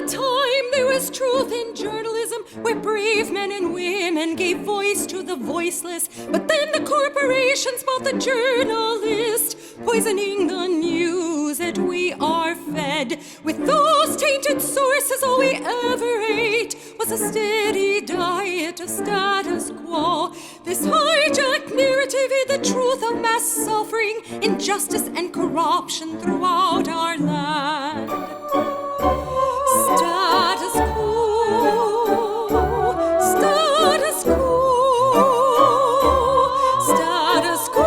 time there was truth in journalism, where brave men and women gave voice to the voiceless. But then the corporations bought the journalist, poisoning the news that we are fed. With those tainted sources, all we ever ate was a steady diet of status quo. This hijacked narrative hid the truth of mass suffering, injustice, and corruption throughout our land. Status quo, status quo, status quo,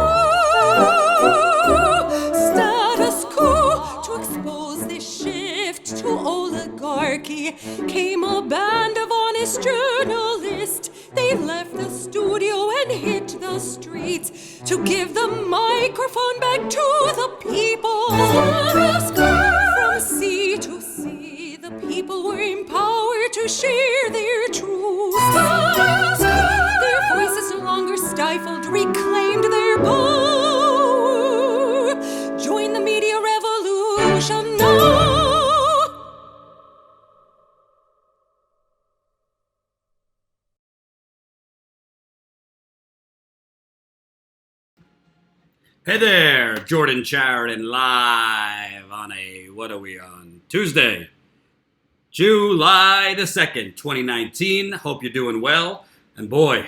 status quo. To expose this shift to oligarchy came a band of honest journalists. They left the studio and hit the streets to give the microphone back to the people. From sea to sea, the people were empowered to share their truth. Their voices no longer stifled, reclaimed their power. Join the media revolution now. Hey there, Jordan Chariton live on what are we on? Tuesday, July the 2nd, 2019. Hope you're doing well. And boy,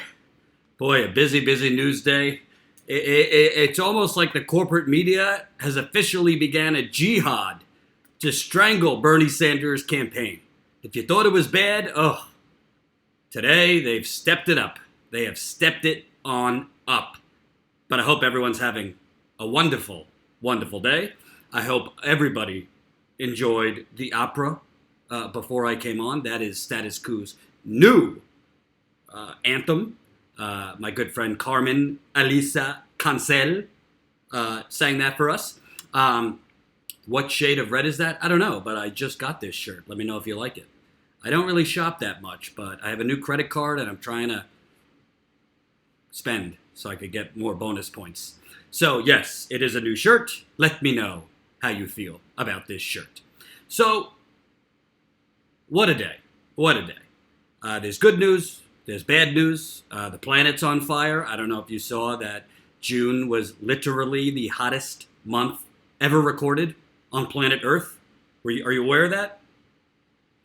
a busy news day. It's almost like the corporate media has officially began a jihad to strangle Bernie Sanders' campaign. If you thought it was bad, today they've stepped it up. They have stepped it on up. But I hope everyone's having a wonderful, wonderful day. I hope everybody enjoyed the opera before I came on. That is Status Quo's new anthem. My good friend Carmen Elisa Cancel sang that for us. What shade of red is that? I don't know, but I just got this shirt. Let me know if you like it. I don't really shop that much, but I have a new credit card and I'm trying to spend so I could get more bonus points. So yes, it is a new shirt. Let me know how you feel about this shirt. So, what a day. What a day. There's good news. There's bad news. The planet's on fire. I don't know if you saw that June was literally the hottest month ever recorded on planet Earth. Are you aware of that?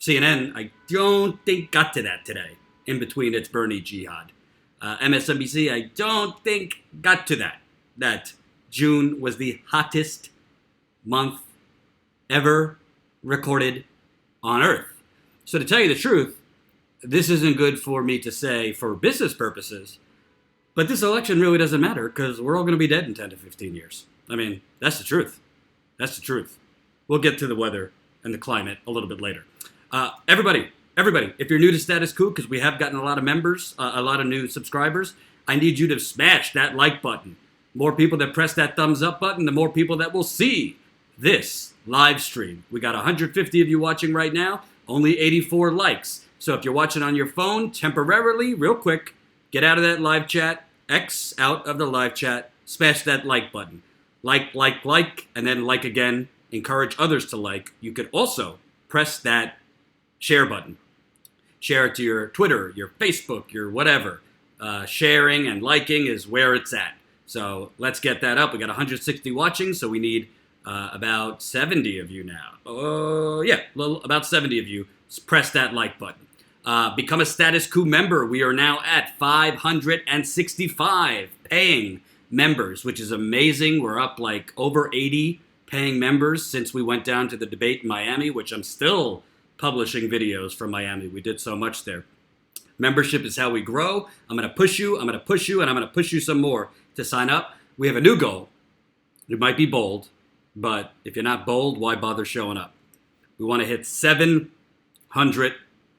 CNN, I don't think got to that today in between its Bernie jihad. MSNBC, I don't think got to that June was the hottest month ever recorded on Earth. So to tell you the truth, this isn't good for me to say for business purposes, but this election really doesn't matter because we're all going to be dead in 10 to 15 years. I mean, that's the truth. That's the truth. We'll get to the weather and the climate a little bit later. Everybody, if you're new to Status Quo, because we have gotten a lot of members, a lot of new subscribers, I need you to smash that like button. More people that press that thumbs up button, the more people that will see this live stream. We got 150 of you watching right now, only 84 likes. So if you're watching on your phone, temporarily, real quick, get out of that live chat, X out of the live chat, smash that like button. Like, and then like again. Encourage others to like. You could also press that share button. Share it to your Twitter, your Facebook, your whatever. Sharing and liking is where it's at. So let's get that up. We got 160 watching, so we need about 70 of you now. About 70 of you. Press that like button. Become a Status Quo member. We are now at 565 paying members, which is amazing. We're up like over 80 paying members since we went down to the debate in Miami, which I'm still publishing videos from Miami. We did so much there. Membership is how we grow. I'm going to push you, and I'm going to push you some more to sign up. We have a new goal. It might be bold, but if you're not bold, why bother showing up? We want to hit 700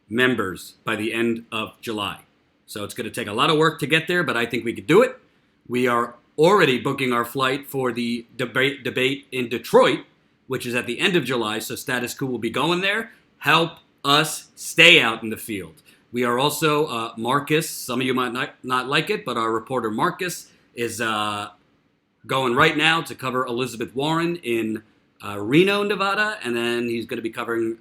members by the end of July. So it's going to take a lot of work to get there, but I think we could do it. We are already booking our flight for the debate in Detroit, which is at the end of July, so Status Quo will be going there. Help us stay out in the field. We are also, Marcus, some of you might not like it, but our reporter Marcus is going right now to cover Elizabeth Warren in Reno, Nevada, and then he's going to be covering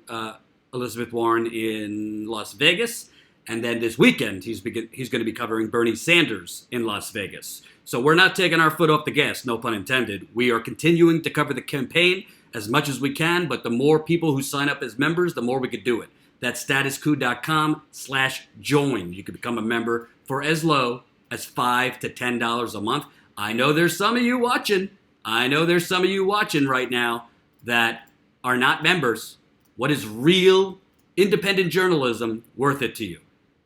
Elizabeth Warren in Las Vegas. And then this weekend, he's going to be covering Bernie Sanders in Las Vegas. So we're not taking our foot off the gas, no pun intended. We are continuing to cover the campaign as much as we can, but the more people who sign up as members, the more we could do it. That's statuscoup.com/join. You can become a member for as low as $5 to $10 a month. I know there's some of you watching. Right now that are not members. What is real independent journalism worth it to you?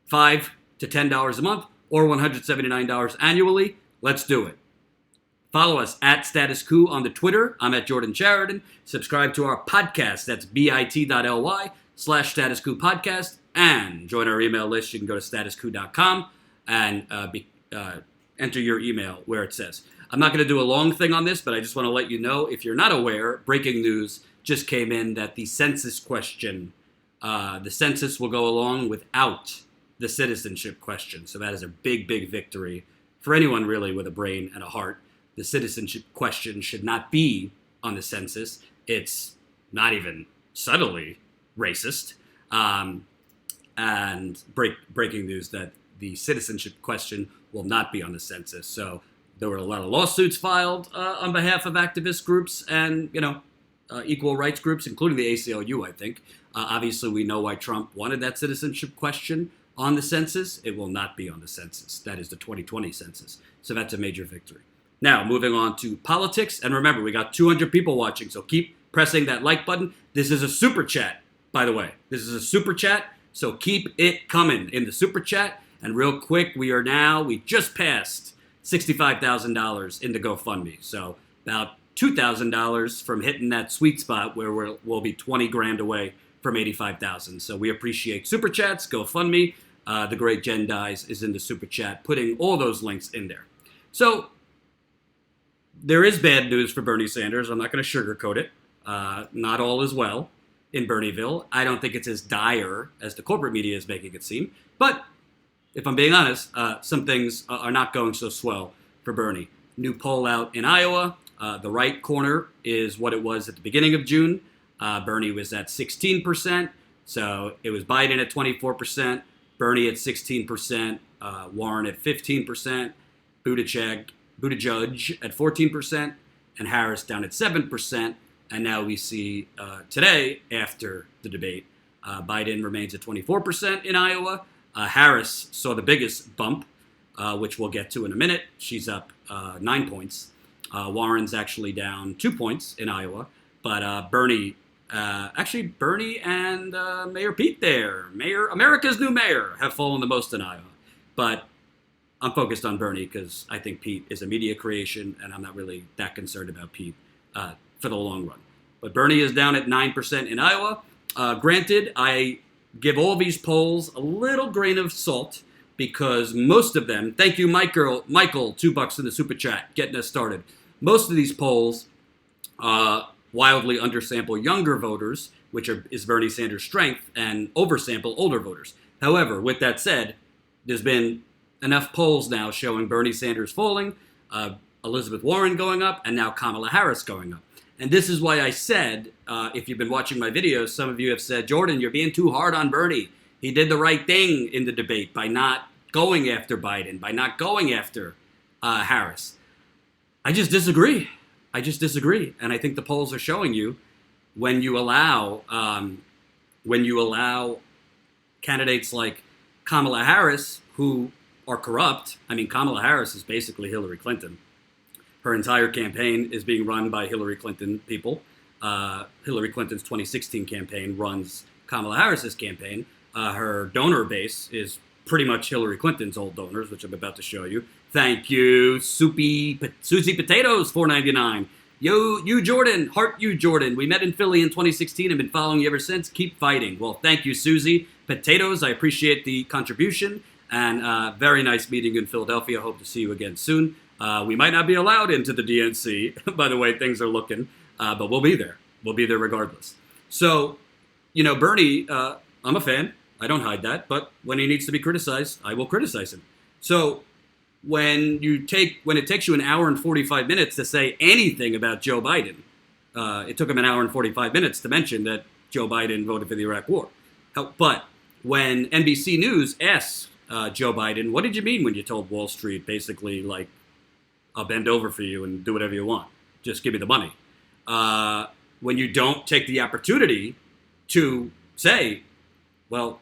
$5 to $10 a month or $179 annually? Let's do it. Follow us at Status Coup on the Twitter. I'm at Jordan Sheridan. Subscribe to our podcast. That's bit.ly/Status Coup podcast. And join our email list. You can go to statuscoup.com and enter your email where it says. I'm not going to do a long thing on this, but I just want to let you know, if you're not aware, breaking news just came in that the census question, the census will go along without the citizenship question. So that is a big, big victory for anyone really with a brain and a heart. The citizenship question should not be on the census. It's not even subtly racist. And breaking news that the citizenship question will not be on the census. So there were a lot of lawsuits filed on behalf of activist groups and, equal rights groups, including the ACLU, I think. Obviously, we know why Trump wanted that citizenship question on the census. It will not be on the census. That is the 2020 census. So that's a major victory. Now, moving on to politics. And remember, we got 200 people watching, so keep pressing that like button. This is a super chat, by the way. This is a super chat, so keep it coming in the super chat. And real quick, we just passed $65,000 in the GoFundMe. So about $2,000 from hitting that sweet spot where we'll be 20 grand away from 85,000. So we appreciate super chats, GoFundMe. The great Jen Dyes is in the super chat, putting all those links in there. So there is bad news for Bernie Sanders. I'm not going to sugarcoat it. Not all is well in Bernieville. I don't think it's as dire as the corporate media is making it seem. But if I'm being honest, some things are not going so swell for Bernie. New poll out in Iowa. The right corner is what it was at the beginning of June. Bernie was at 16%. So it was Biden at 24%, Bernie at 16%, Warren at 15%, Buttigieg at 14%, and Harris down at 7%. And now we see today, after the debate, Biden remains at 24% in Iowa. Harris saw the biggest bump, which we'll get to in a minute. She's up 9 points. Warren's actually down 2 points in Iowa. But Bernie and Mayor Pete there, America's new mayor, have fallen the most in Iowa. But I'm focused on Bernie because I think Pete is a media creation, and I'm not really that concerned about Pete for the long run. But Bernie is down at 9% in Iowa. Granted, I give all these polls a little grain of salt because most of them, thank you, Michael, $2 in the super chat, getting us started. Most of these polls wildly undersample younger voters, which is Bernie Sanders' strength, and oversample older voters. However, with that said, there's been enough polls now showing Bernie Sanders falling, Elizabeth Warren going up, and now Kamala Harris going up. And this is why I said, if you've been watching my videos, some of you have said, Jordan, you're being too hard on Bernie. He did the right thing in the debate by not going after Biden, by not going after Harris. I just disagree. And I think the polls are showing you when you allow candidates like Kamala Harris, who are corrupt. I mean, Kamala Harris is basically Hillary Clinton. Her entire campaign is being run by Hillary Clinton people. Hillary Clinton's 2016 campaign runs Kamala Harris's campaign. Her donor base is pretty much Hillary Clinton's old donors, which I'm about to show you. Thank you, Susie Potatoes, $4.99. You Jordan, heart you Jordan. We met in Philly in 2016 and been following you ever since. Keep fighting. Well, thank you, Susie Potatoes. I appreciate the contribution, and very nice meeting in Philadelphia. Hope to see you again soon. We might not be allowed into the DNC, by the way things are looking, but we'll be there. We'll be there regardless. So, Bernie, I'm a fan. I don't hide that. But when he needs to be criticized, I will criticize him. So when it takes you an hour and 45 minutes to say anything about Joe Biden, it took him an hour and 45 minutes to mention that Joe Biden voted for the Iraq War. But when NBC News asked Joe Biden, what did you mean when you told Wall Street basically, like, I'll bend over for you and do whatever you want. Just give me the money. When you don't take the opportunity to say, well,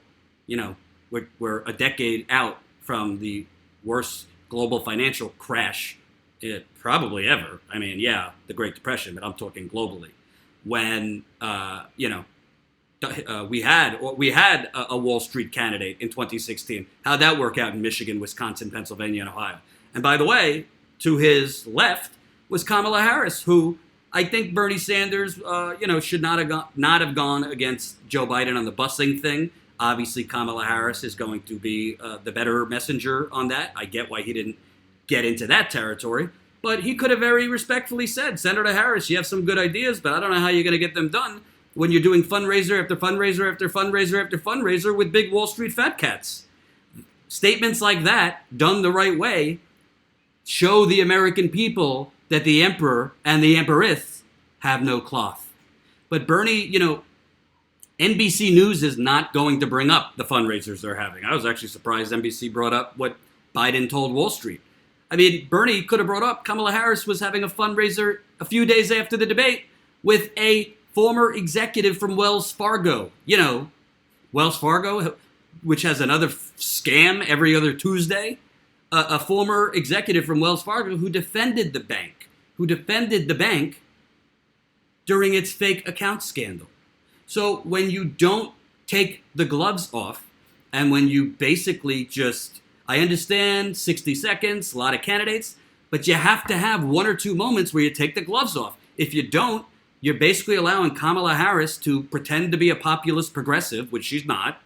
we're a decade out from the worst global financial crash probably ever. I mean, yeah, the Great Depression, but I'm talking globally. When, we had a Wall Street candidate in 2016. How'd that work out in Michigan, Wisconsin, Pennsylvania, and Ohio? And by the way, to his left was Kamala Harris, who I think Bernie Sanders, should not have gone against Joe Biden on the busing thing. Obviously, Kamala Harris is going to be the better messenger on that. I get why he didn't get into that territory. But he could have very respectfully said, Senator Harris, you have some good ideas, but I don't know how you're going to get them done when you're doing fundraiser after fundraiser after fundraiser after fundraiser with big Wall Street fat cats. Statements like that, done the right way, show the American people that the emperor and the empress have no cloth. But Bernie, NBC News is not going to bring up the fundraisers they're having. I was actually surprised NBC brought up what Biden told Wall Street. I mean, Bernie could have brought up Kamala Harris was having a fundraiser a few days after the debate with a former executive from Wells Fargo. Wells Fargo, which has another scam every other Tuesday. A former executive from Wells Fargo who defended the bank during its fake account scandal. So when you don't take the gloves off, and when you basically just, I understand 60 seconds, a lot of candidates, but you have to have one or two moments where you take the gloves off. If you don't, you're basically allowing Kamala Harris to pretend to be a populist progressive, which she's not.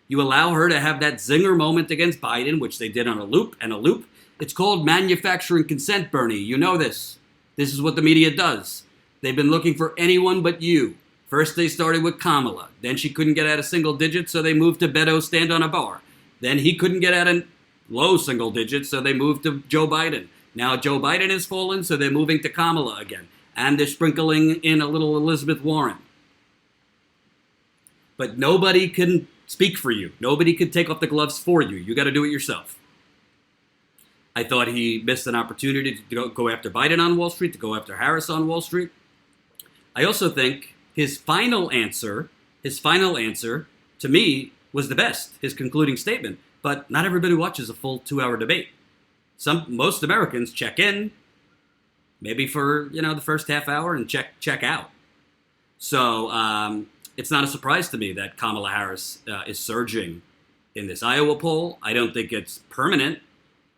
You allow her to have that zinger moment against Biden, which they did on a loop and a loop. It's called manufacturing consent, Bernie. You know this. This is what the media does. They've been looking for anyone but you. First, they started with Kamala. Then she couldn't get out of single digits, so they moved to Beto stand on a bar. Then he couldn't get out of low single digits, so they moved to Joe Biden. Now Joe Biden has fallen, so they're moving to Kamala again. And they're sprinkling in a little Elizabeth Warren. But nobody can speak for you. Nobody could take off the gloves for you. You got to do it yourself. I thought he missed an opportunity to go after Biden on Wall Street, to go after Harris on Wall Street. I also think his final answer to me was the best, his concluding statement. But not everybody watches a full 2-hour debate. Most Americans check in, maybe for the first half hour, and check out. So it's not a surprise to me that Kamala Harris is surging in this Iowa poll. I don't think it's permanent.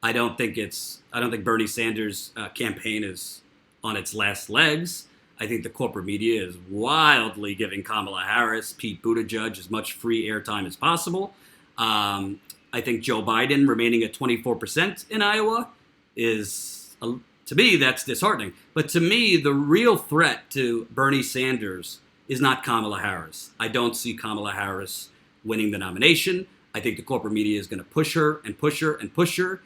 I don't think Bernie Sanders' campaign is on its last legs. I think the corporate media is wildly giving Kamala Harris, Pete Buttigieg, as much free airtime as possible. I think Joe Biden remaining at 24% in Iowa is, to me, that's disheartening. But to me, the real threat to Bernie Sanders is not Kamala Harris. I don't see Kamala Harris winning the nomination. I think the corporate media is going to push her and push her and push her,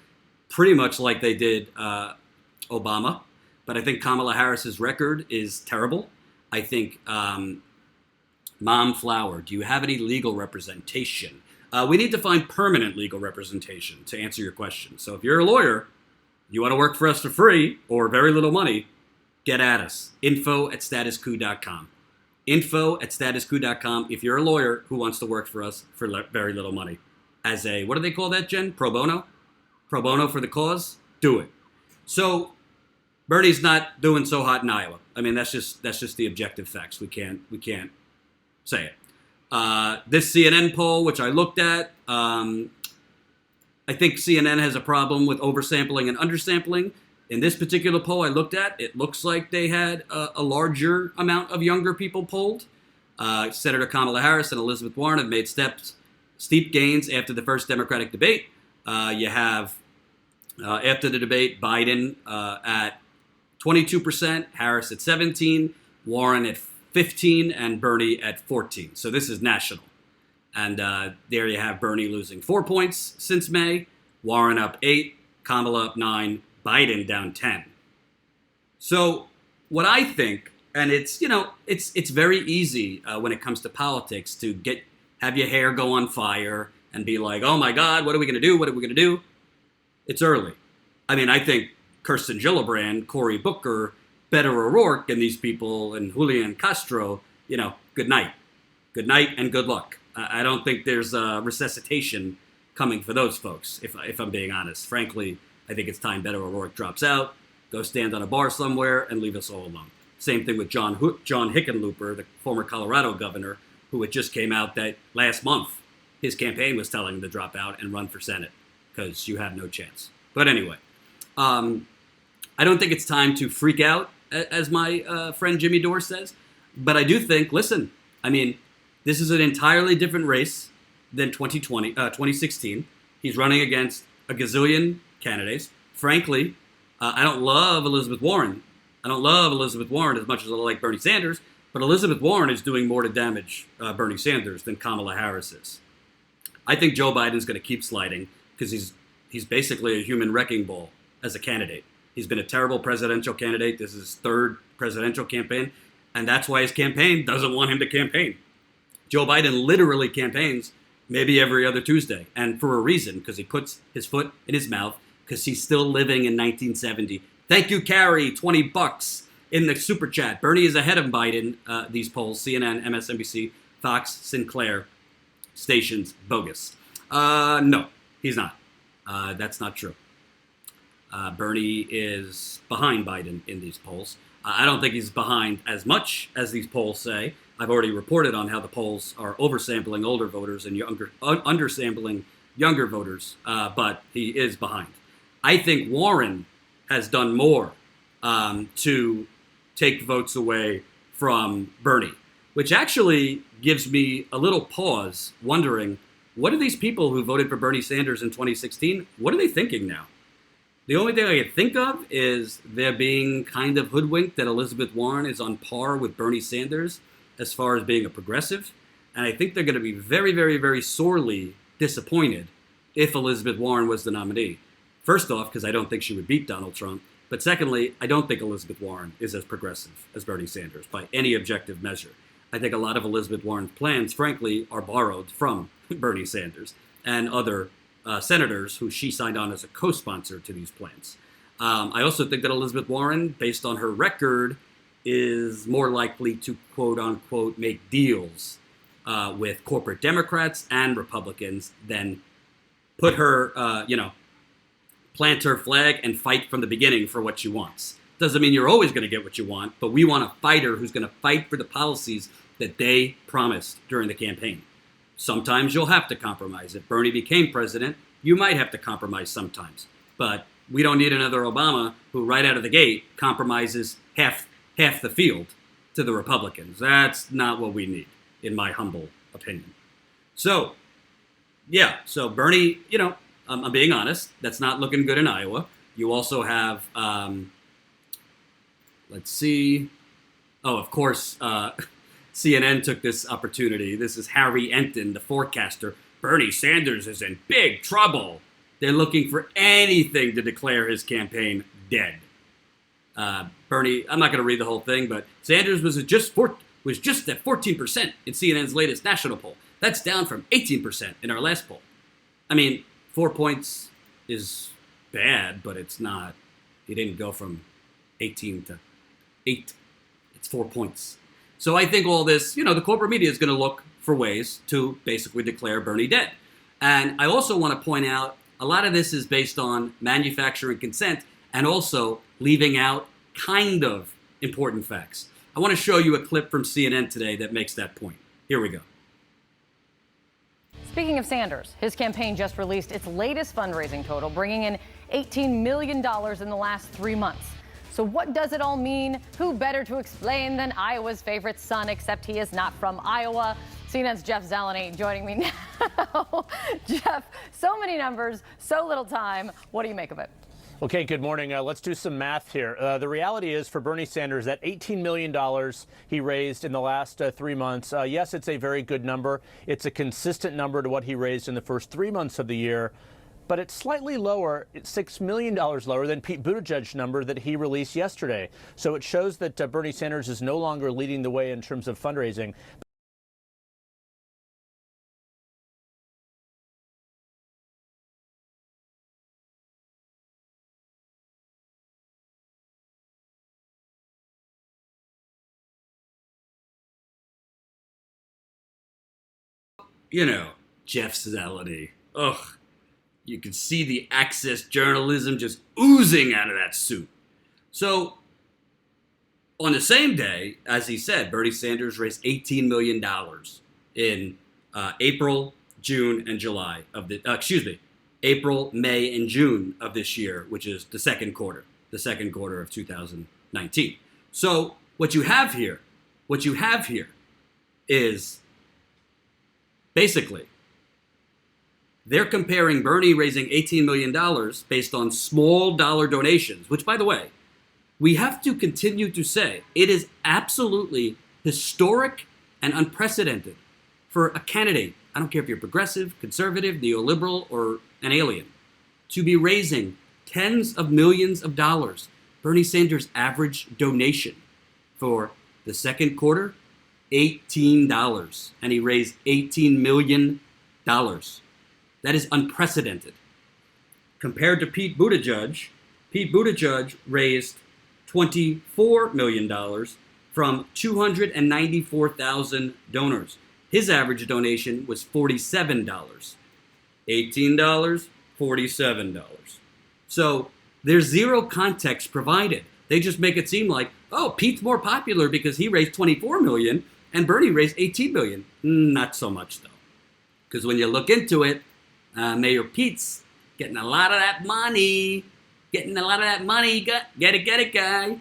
pretty much like they did Obama. But I think Kamala Harris's record is terrible. I think, Mom Flower, do you have any legal representation? We need to find permanent legal representation to answer your question. So if you're a lawyer, you want to work for us for free or very little money, get at us. info@statusquo.com. info@statusquo.com if you're a lawyer who wants to work for us for very little money. As a, what do they call that, Jen? Pro bono? Pro bono for the cause? Do it. So Bernie's not doing so hot in Iowa. I mean, that's just the objective facts. We can't say it. This CNN poll, which I looked at, I think CNN has a problem with oversampling and undersampling. In this particular poll I looked at, it looks like they had a larger amount of younger people polled. Senator Kamala Harris and Elizabeth Warren have made steep gains after the first Democratic debate. You have, after the debate, Biden at 22%, Harris at 17%, Warren at 15%, and Bernie at 14%. So this is national. And there you have Bernie losing 4 points since May, Warren up 8, Kamala up 9, Biden down 10. So what I think, and it's very easy when it comes to politics to have your hair go on fire and be like, oh my God, what are we going to do? What are we going to do? It's early. I mean, I think Kirsten Gillibrand, Cory Booker, Beto O'Rourke, and these people, and Julian Castro, good night. Good night and good luck. I don't think there's a resuscitation coming for those folks, if I'm being honest. Frankly, I think it's time Beto O'Rourke drops out, go stand on a bar somewhere, and leave us all alone. Same thing with John Hickenlooper, the former Colorado governor, who it just came out that last month his campaign was telling him to drop out and run for Senate because you have no chance. But anyway, I don't think it's time to freak out, as my friend Jimmy Dore says. But I do think, listen, I mean, this is an entirely different race than 2016. He's running against a gazillion candidates. Frankly, I don't love Elizabeth Warren. I don't love Elizabeth Warren as much as I like Bernie Sanders, but Elizabeth Warren is doing more to damage Bernie Sanders than Kamala Harris is. I think Joe Biden's going to keep sliding because he's basically a human wrecking ball as a candidate. He's been a terrible presidential candidate. This is his third presidential campaign, and that's why his campaign doesn't want him to campaign. Joe Biden literally campaigns maybe every other Tuesday, and for a reason, because he puts his foot in his mouth, because he's still living in 1970. Thank you, Carrie, $20 in the super chat. Bernie is ahead of Biden, these polls, CNN, MSNBC, Fox, Sinclair, stations, bogus. No, he's not. That's not true. Bernie is behind Biden in these polls. I don't think he's behind as much as these polls say. I've already reported on how the polls are oversampling older voters and undersampling younger voters, but he is behind. I think Warren has done more to take votes away from Bernie, which actually gives me a little pause wondering, what are these people who voted for Bernie Sanders in 2016, what are they thinking now? The only thing I can think of is they're being kind of hoodwinked that Elizabeth Warren is on par with Bernie Sanders as far as being a progressive. And I think they're going to be very, very, very sorely disappointed if Elizabeth Warren was the nominee. First off, because I don't think she would beat Donald Trump. But secondly, I don't think Elizabeth Warren is as progressive as Bernie Sanders by any objective measure. I think a lot of Elizabeth Warren's plans, frankly, are borrowed from Bernie Sanders and other senators who she signed on as a co-sponsor to these plans. I also think that Elizabeth Warren, based on her record, is more likely to, quote unquote, make deals with corporate Democrats and Republicans than put her, plant her flag and fight from the beginning for what she wants. Doesn't mean you're always going to get what you want, but we want a fighter who's going to fight for the policies that they promised during the campaign. Sometimes you'll have to compromise. If Bernie became president, you might have to compromise sometimes. But we don't need another Obama who right out of the gate compromises half the field to the Republicans. That's not what we need, in my humble opinion. So Bernie, I'm being honest, that's not looking good in Iowa. You also have, let's see. Oh, of course, CNN took this opportunity. This is Harry Enton, the forecaster. Bernie Sanders is in big trouble. They're looking for anything to declare his campaign dead. Bernie, I'm not going to read the whole thing, but Sanders was just at 14% in CNN's latest national poll. That's down from 18% in our last poll. I mean, 4 points is bad, but it's not. He didn't go from 18 to 8. It's 4 points. So I think all this, the corporate media is going to look for ways to basically declare Bernie dead. And I also want to point out, a lot of this is based on manufacturing consent and also leaving out kind of important facts. I want to show you a clip from CNN today that makes that point. Here we go. Speaking of Sanders, his campaign just released its latest fundraising total, bringing in $18 million in the last 3 months. So what does it all mean? Who better to explain than Iowa's favorite son, except he is not from Iowa? CNN's Jeff Zeleny joining me now. Jeff, so many numbers, so little time. What do you make of it? Okay, good morning. Let's do some math here. The reality is for Bernie Sanders, that $18 million he raised in the last 3 months, yes, it's a very good number. It's a consistent number to what he raised in the first 3 months of the year. But it's slightly lower, it's $6 million lower than Pete Buttigieg's number that he released yesterday. So it shows that Bernie Sanders is no longer leading the way in terms of fundraising. Jeff Zeleny. Ugh. You can see the Access journalism just oozing out of that suit. So, on the same day, as he said, Bernie Sanders raised $18 million in April, June, and July of April, May, and June of this year, which is the second quarter of 2019. So, what you have here is basically they're comparing Bernie raising $18 million based on small dollar donations, which, by the way, we have to continue to say it is absolutely historic and unprecedented for a candidate, I don't care if you're progressive, conservative, neoliberal, or an alien, to be raising tens of millions of dollars. Bernie Sanders' average donation for the second quarter, $18. And he raised $18 million. That is unprecedented. Compared to Pete Buttigieg raised $24 million from 294,000 donors. His average donation was $47. $18, $47. So there's zero context provided. They just make it seem like, oh, Pete's more popular because he raised $24 million and Bernie raised $18 million. Not so much, though. Because when you look into it, Mayor Pete's getting a lot of that money. Get it, guy.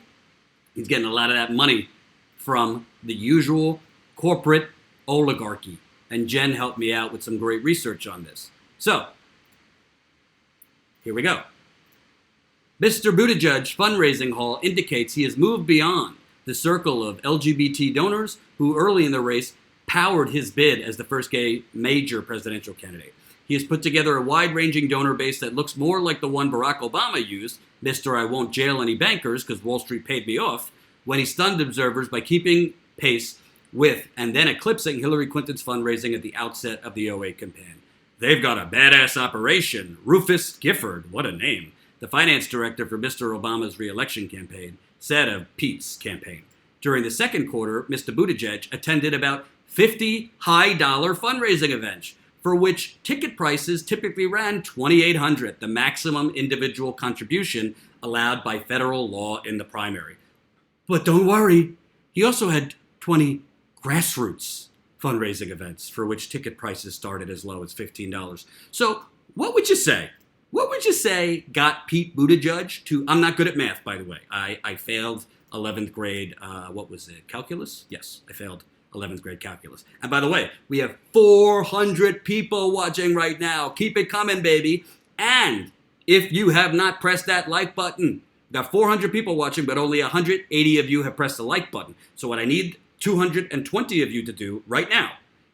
He's getting a lot of that money from the usual corporate oligarchy. And Jen helped me out with some great research on this. So, here we go. Mr. Buttigieg's fundraising haul indicates he has moved beyond the circle of LGBT donors who early in the race powered his bid as the first gay major presidential candidate. He has put together a wide-ranging donor base that looks more like the one Barack Obama used, Mr. I won't jail any bankers because Wall Street paid me off, when he stunned observers by keeping pace with and then eclipsing Hillary Clinton's fundraising at the outset of the '08 campaign. They've got a badass operation. Rufus Gifford, what a name, the finance director for Mr. Obama's re-election campaign, said of Pete's campaign. During the second quarter, Mr. Buttigieg attended about 50 high-dollar fundraising events, for which ticket prices typically ran $2,800, the maximum individual contribution allowed by federal law in the primary. But don't worry, he also had 20 grassroots fundraising events for which ticket prices started as low as $15. So what would you say? What would you say got Pete Buttigieg to, I'm not good at math, by the way. I failed 11th grade, calculus? Yes, I failed 11th grade calculus. And by the way, we have 400 people watching right now. Keep it coming, baby. And if you have not pressed that like button, we've got 400 people watching, but only 180 of you have pressed the like button. So what I need 220 of you to do right now,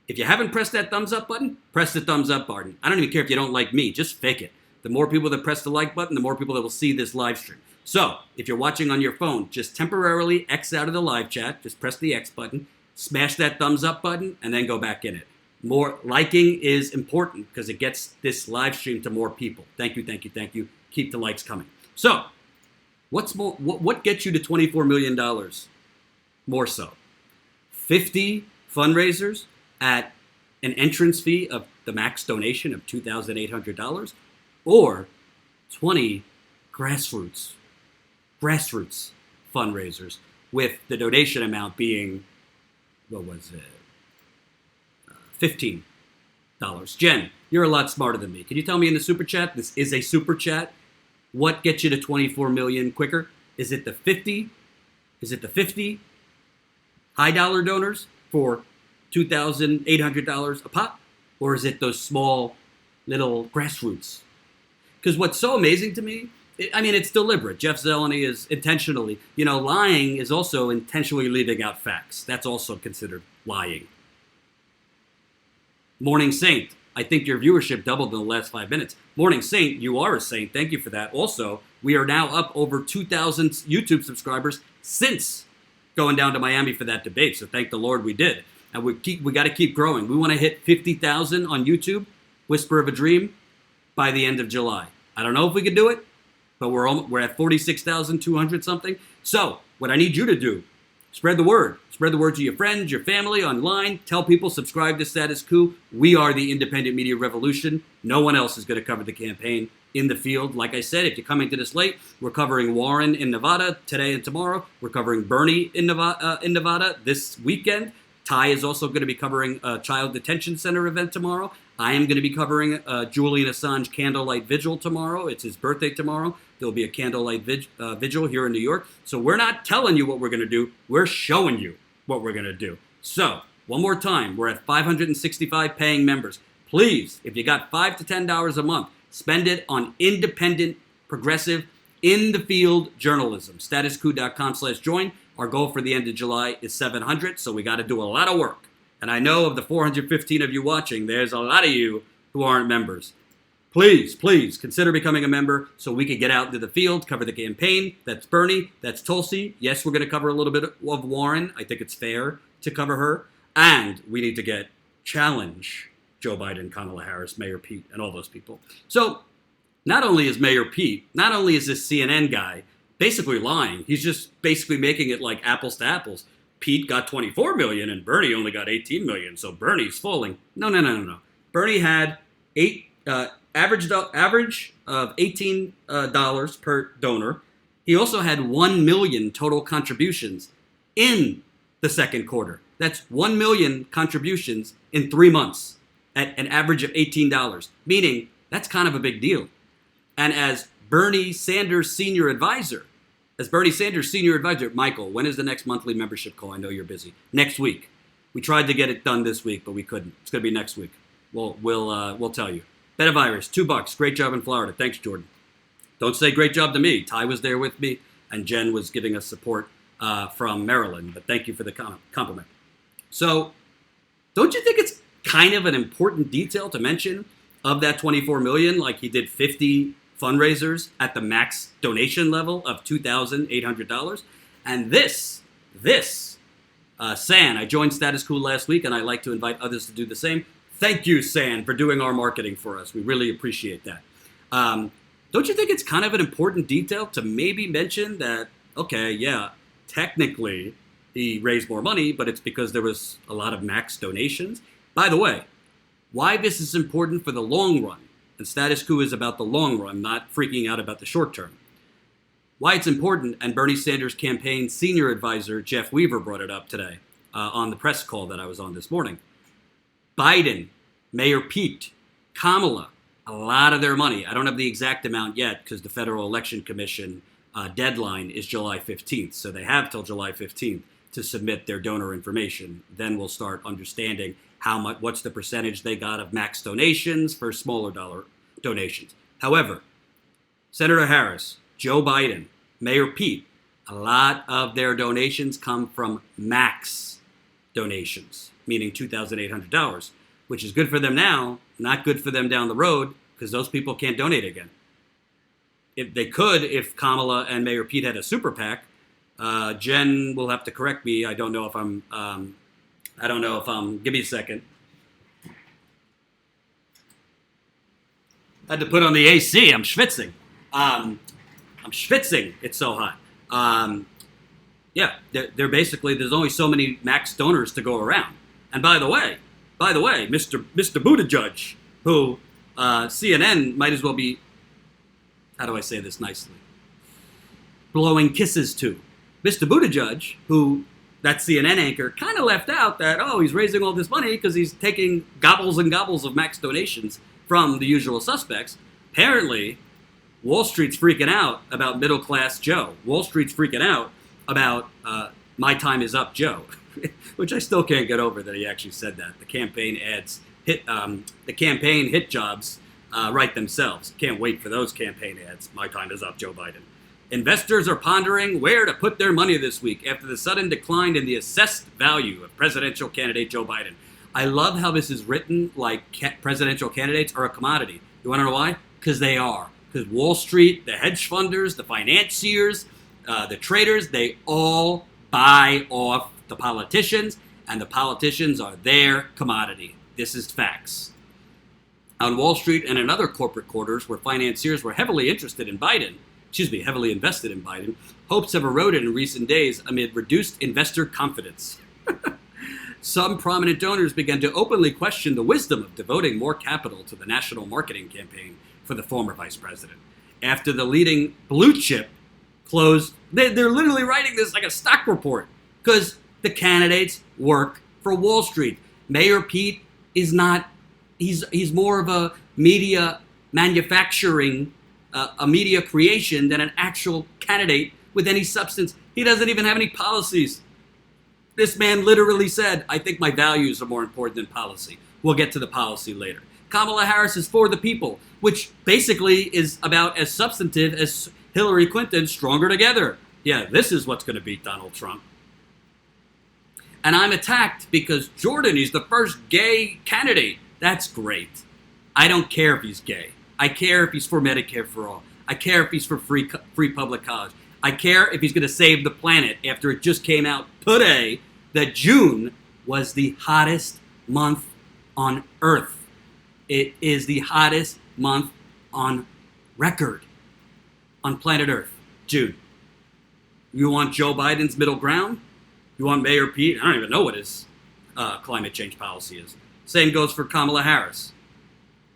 if you haven't pressed that thumbs up button, press the thumbs up button. I don't even care if you don't like me, just fake it. The more people that press the like button, the more people that will see this live stream. So if you're watching on your phone, just temporarily X out of the live chat, just press the X button, smash that thumbs up button, and then go back in it. More liking is important because it gets this live stream to more people. Thank you, thank you, thank you. Keep the likes coming. So, what gets you to $24 million more so? 50 fundraisers at an entrance fee of the max donation of $2,800, or 20 grassroots fundraisers with the donation amount being, what was it, $15. Jen, you're a lot smarter than me. Can you tell me in the super chat, this is a super chat, what gets you to 24 million quicker? Is it the 50? Is it the 50 high dollar donors for $2,800 a pop? Or is it those small little grassroots? Because what's so amazing to me, it's deliberate. Jeff Zeleny is intentionally, lying is also intentionally leaving out facts. That's also considered lying. Morning Saint, I think your viewership doubled in the last 5 minutes. Morning Saint, you are a saint. Thank you for that. Also, we are now up over 2,000 YouTube subscribers since going down to Miami for that debate. So thank the Lord we did. And we got to keep growing. We want to hit 50,000 on YouTube, Whisper of a Dream, by the end of July. I don't know if we can do it, but we're at 46,200 something. So what I need you to do Spread the word. Spread the word to your friends, your family, online. Tell people, subscribe to Status Coup. We are the independent media revolution. No one else is going to cover the campaign in the field. Like I said, if you're coming to this late, we're covering Warren in Nevada today and tomorrow. We're covering Bernie in Nevada this weekend. Ty is also going to be covering a child detention center event tomorrow. I am going to be covering Julian Assange candlelight vigil tomorrow. It's his birthday tomorrow. There'll be a candlelight vigil here in New York. So we're not telling you what we're going to do. We're showing you what we're going to do. So one more time, we're at 565 paying members. Please, if you got $5 to $10 a month, spend it on independent, progressive, in-the-field journalism. Statuscoup.com/join. Our goal for the end of July is 700, so we got to do a lot of work. And I know of the 415 of you watching, there's a lot of you who aren't members. Please, please consider becoming a member so we can get out into the field, cover the campaign. That's Bernie. That's Tulsi. Yes, we're going to cover a little bit of Warren. I think it's fair to cover her. And we need to challenge Joe Biden, Kamala Harris, Mayor Pete, and all those people. So not only is Mayor Pete, not only is this CNN guy basically lying, he's just basically making it like apples to apples. Pete got 24 million and Bernie only got 18 million, so Bernie's falling. No. Bernie had average of $18 per donor. He also had 1 million total contributions in the second quarter. That's 1 million contributions in 3 months at an average of $18, meaning that's kind of a big deal. And as Bernie Sanders senior advisor, Michael, when is the next monthly membership call? I know you're busy. Next week. We tried to get it done this week, but we couldn't. It's going to be next week. We'll tell you. Betavirus, $2. Great job in Florida. Thanks, Jordan. Don't say great job to me. Ty was there with me, and Jen was giving us support from Maryland. But thank you for the compliment. So, don't you think it's kind of an important detail to mention of that 24 million? Like he did 50 fundraisers at the max donation level of $2,800. And this, San, I joined Status Coup last week, and I like to invite others to do the same. Thank you, San, for doing our marketing for us. We really appreciate that. Don't you think it's kind of an important detail to maybe mention that, okay, yeah, technically he raised more money, but it's because there was a lot of max donations? By the way, why this is important for the long run, and Status Coup is about the long run, not freaking out about the short term. Why it's important, and Bernie Sanders' campaign senior advisor, Jeff Weaver, brought it up today on the press call that I was on this morning. Biden, Mayor Pete, Kamala, a lot of their money. I don't have the exact amount yet because the Federal Election Commission deadline is July 15th. So they have till July 15th to submit their donor information. Then we'll start understanding what's the percentage they got of max donations for smaller dollar donations. However, Senator Harris, Joe Biden, Mayor Pete, a lot of their donations come from max donations, meaning $2,800, which is good for them now, not good for them down the road, because those people can't donate again. If they could, if Kamala and Mayor Pete had a super PAC, Jen will have to correct me. I don't know if I'm, give me a second. I had to put on the AC. I'm schwitzing. It's so hot. Yeah, they're basically, there's only so many max donors to go around. And by the way, Mr. Buttigieg, who CNN might as well be, how do I say this nicely, blowing kisses to. Mr. Buttigieg, who that CNN anchor kind of left out that, he's raising all this money because he's taking gobbles and gobbles of max donations from the usual suspects. Apparently, Wall Street's freaking out about middle-class Joe. Wall Street's freaking out about my time is up Joe, which I still can't get over that he actually said that. The campaign ads hit jobs write themselves. Can't wait for those campaign ads. My time is up, Joe Biden. Investors are pondering where to put their money this week after the sudden decline in the assessed value of presidential candidate Joe Biden. I love how this is written like presidential candidates are a commodity. You want to know why? Because they are. Because Wall Street, the hedge funders, the financiers, the traders, they all buy off the politicians, and the politicians are their commodity. This is facts. On Wall Street and in other corporate quarters where financiers were heavily interested in Biden, heavily invested in Biden, hopes have eroded in recent days amid reduced investor confidence. Some prominent donors began to openly question the wisdom of devoting more capital to the national marketing campaign for the former vice president. After the leading blue chip closed, they're literally writing this like a stock report because the candidates work for Wall Street. Mayor Pete is not, he's more of a media manufacturing, a media creation than an actual candidate with any substance. He doesn't even have any policies. This man literally said, I think my values are more important than policy. We'll get to the policy later. Kamala Harris is for the people, which basically is about as substantive as Hillary Clinton's Stronger Together. Yeah, this is what's going to beat Donald Trump. And I'm attacked because Jordan, he's the first gay candidate. That's great. I don't care if he's gay. I care if he's for Medicare for all. I care if he's for free public college. I care if he's going to save the planet after it just came out today that June was the hottest month on Earth. It is the hottest month on record on planet Earth, June. You want Joe Biden's middle ground? You want Mayor Pete? I don't even know what his climate change policy is. Same goes for Kamala Harris.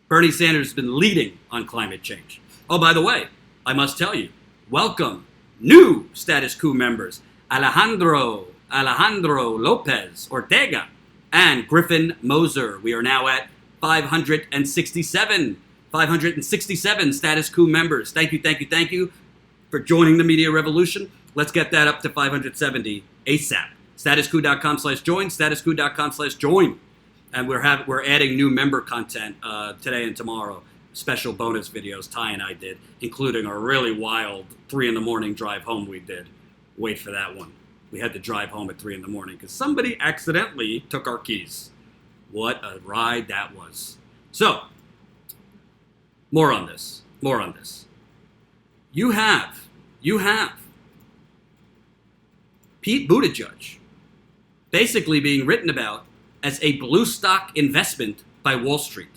Bernie Sanders has been leading on climate change. Oh, by the way, I must tell you, welcome new status quo members, Alejandro Lopez Ortega and Griffin Moser. We are now at 567 status quo members. Thank you for joining the media revolution. Let's get that up to 570 ASAP. Statusquo.com/join, statusquo.com/join. And we're adding new member content today and tomorrow. Special bonus videos Ty and I did, including our really wild 3 a.m. drive home we did. Wait for that one. We had to drive home at 3 a.m. because somebody accidentally took our keys. What a ride that was. So, more on this. You have Pete Buttigieg basically being written about as a blue stock investment by Wall Street.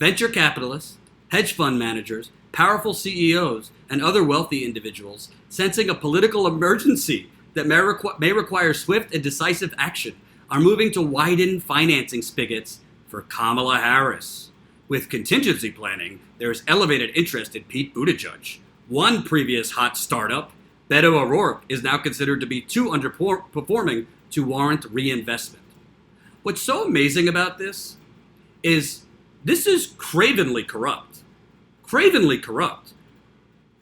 Venture capitalists, hedge fund managers, powerful CEOs, and other wealthy individuals sensing a political emergency that may require swift and decisive action are moving to widen financing spigots for Kamala Harris. With contingency planning, there is elevated interest in Pete Buttigieg. One previous hot startup, Beto O'Rourke, is now considered to be too underperforming to warrant reinvestment. What's so amazing about this is cravenly corrupt. Cravenly corrupt.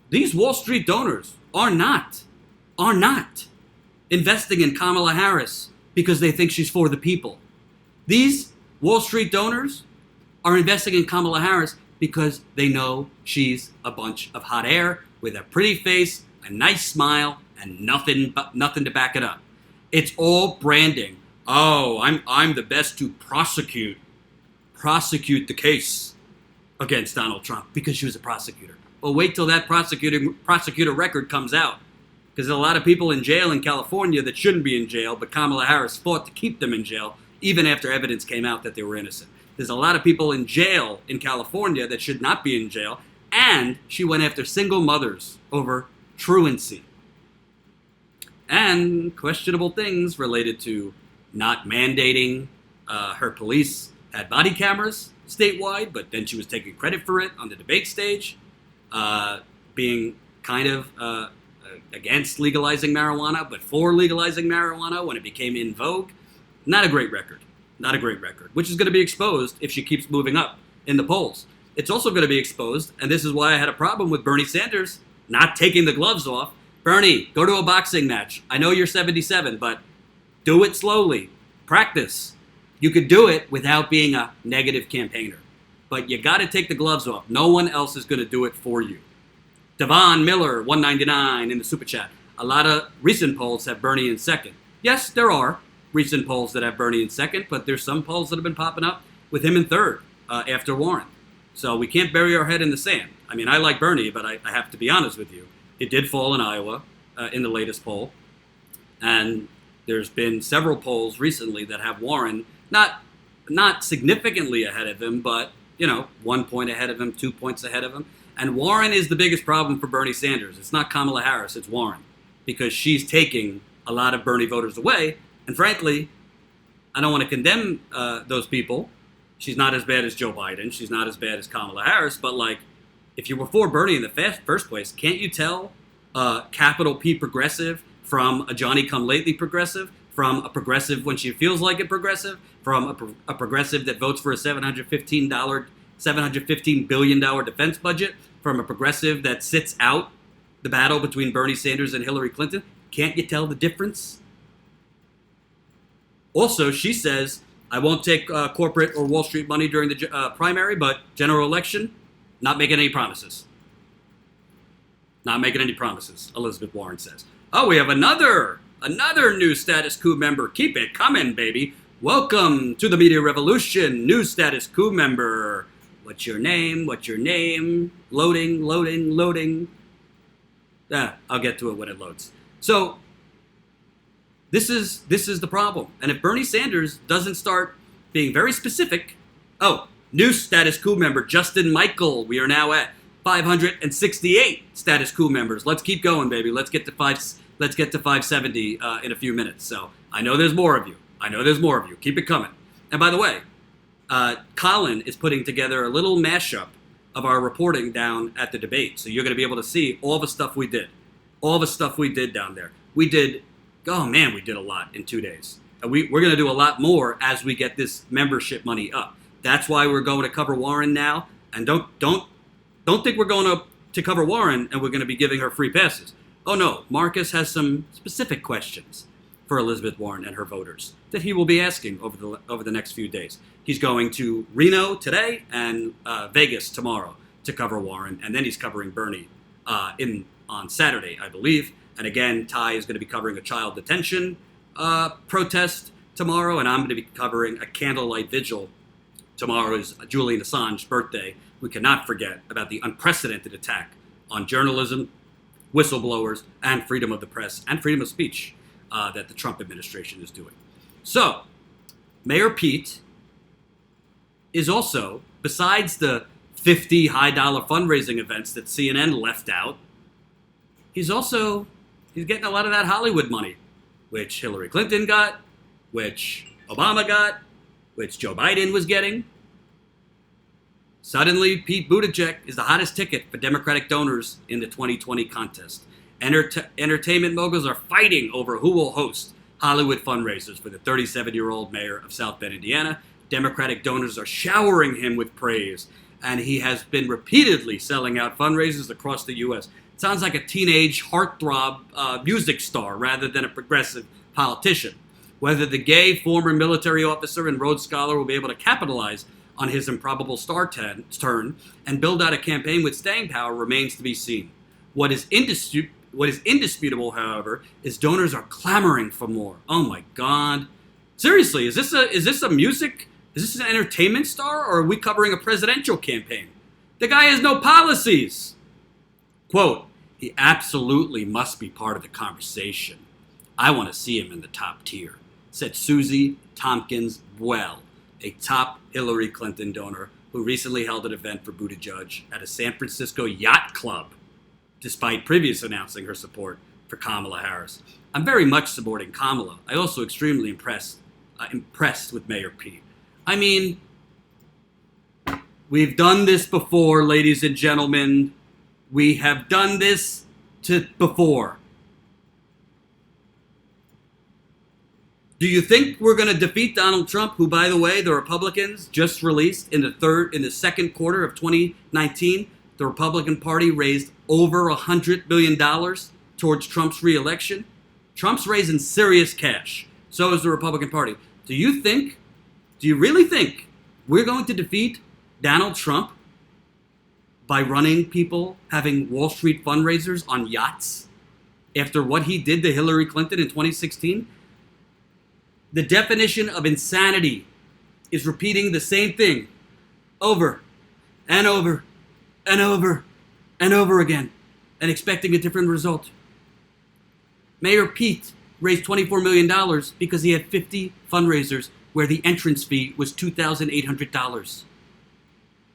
These Wall Street donors are not investing in Kamala Harris because they think she's for the people. These Wall Street donors are investing in Kamala Harris because they know she's a bunch of hot air with a pretty face, a nice smile, and nothing to back it up. It's all branding. Oh, I'm the best to prosecute the case against Donald Trump because she was a prosecutor. Well, wait till that prosecutor record comes out, because there's a lot of people in jail in California that shouldn't be in jail, but Kamala Harris fought to keep them in jail even after evidence came out that they were innocent. There's a lot of people in jail in California that should not be in jail, and she went after single mothers over truancy and questionable things related to not mandating her police had body cameras statewide, but then she was taking credit for it on the debate stage, being kind of against legalizing marijuana, but for legalizing marijuana when it became in vogue. Not a great record, which is going to be exposed if she keeps moving up in the polls. It's also going to be exposed, and this is why I had a problem with Bernie Sanders not taking the gloves off. Bernie, go to a boxing match. I know you're 77, but do it slowly. Practice. You could do it without being a negative campaigner, but you got to take the gloves off. No one else is going to do it for you. Devon Miller, 199 in the super chat. A lot of recent polls have Bernie in second. Yes, there are recent polls that have Bernie in second, but there's some polls that have been popping up with him in third after Warren. So we can't bury our head in the sand. I mean, I like Bernie, but I have to be honest with you. It did fall in Iowa in the latest poll. And there's been several polls recently that have Warren not significantly ahead of him, but, 1 point ahead of him, 2 points ahead of him. And Warren is the biggest problem for Bernie Sanders. It's not Kamala Harris, it's Warren, because she's taking a lot of Bernie voters away. And frankly, I don't want to condemn those people. She's not as bad as Joe Biden. She's not as bad as Kamala Harris. But, like, if you were for Bernie in the first place, can't you tell capital P progressive from a Johnny-come-lately progressive, from a progressive when she feels like a progressive, from a progressive that votes for a $715 billion defense budget, from a progressive that sits out the battle between Bernie Sanders and Hillary Clinton? Can't you tell the difference? Also, she says, I won't take corporate or Wall Street money during the primary, but general election, not making any promises. Not making any promises, Elizabeth Warren says. Oh, we have another new status quo member. Keep it coming, baby. Welcome to the media revolution, new status quo member. What's your name? What's your name? Loading. I'll get to it when it loads. So this is the problem. And if Bernie Sanders doesn't start being very specific, new status quo member Justin Michael. We are now at 568 status quo members. Let's keep going, baby. Let's get to 570 in a few minutes. So I know there's more of you. Keep it coming. And by the way, Colin is putting together a little mashup of our reporting down at the debate. So you're going to be able to see all the stuff we did. All the stuff we did down there. We did a lot in 2 days. And we're going to do a lot more as we get this membership money up. That's why we're going to cover Warren now. And don't think we're going to cover Warren and we're going to be giving her free passes. Oh no, Marcus has some specific questions for Elizabeth Warren and her voters that he will be asking over the next few days. He's going to Reno today and Vegas tomorrow to cover Warren, and then he's covering Bernie on Saturday, I believe. And again, Ty is going to be covering a child detention protest tomorrow, and I'm going to be covering a candlelight vigil. Tomorrow is Julian Assange's birthday. We cannot forget about the unprecedented attack on journalism, whistleblowers, and freedom of the press and freedom of speech that the Trump administration is doing. So, Mayor Pete is also, besides the 50 high-dollar fundraising events that CNN left out, he's getting a lot of that Hollywood money, which Hillary Clinton got, which Obama got, which Joe Biden was getting. Suddenly, Pete Buttigieg is the hottest ticket for Democratic donors in the 2020 contest. Entertainment moguls are fighting over who will host Hollywood fundraisers for the 37-year-old mayor of South Bend, Indiana. Democratic donors are showering him with praise, and he has been repeatedly selling out fundraisers across the U.S. Sounds like a teenage heartthrob music star rather than a progressive politician. Whether the gay former military officer and Rhodes Scholar will be able to capitalize on his improbable star turn and build out a campaign with staying power remains to be seen. What is indisputable, however, is donors are clamoring for more. Oh my God! Seriously, is this an entertainment star, or are we covering a presidential campaign? The guy has no policies. Quote, he absolutely must be part of the conversation. I want to see him in the top tier, said Susie Tompkins Well, a top Hillary Clinton donor who recently held an event for Buttigieg at a San Francisco yacht club, despite previously announcing her support for Kamala Harris. I'm very much supporting Kamala. I also extremely impressed with Mayor Pete. I mean, we've done this before, ladies and gentlemen. We have done this before. Do you think we're going to defeat Donald Trump, who, by the way, the Republicans just released in the second quarter of 2019, the Republican Party raised over $100 billion towards Trump's reelection? Trump's raising serious cash. So is the Republican Party. Do you really think we're going to defeat Donald Trump by running people having Wall Street fundraisers on yachts after what he did to Hillary Clinton in 2016? The definition of insanity is repeating the same thing over and over and over and over again and expecting a different result. Mayor Pete raised $24 million because he had 50 fundraisers where the entrance fee was $2,800.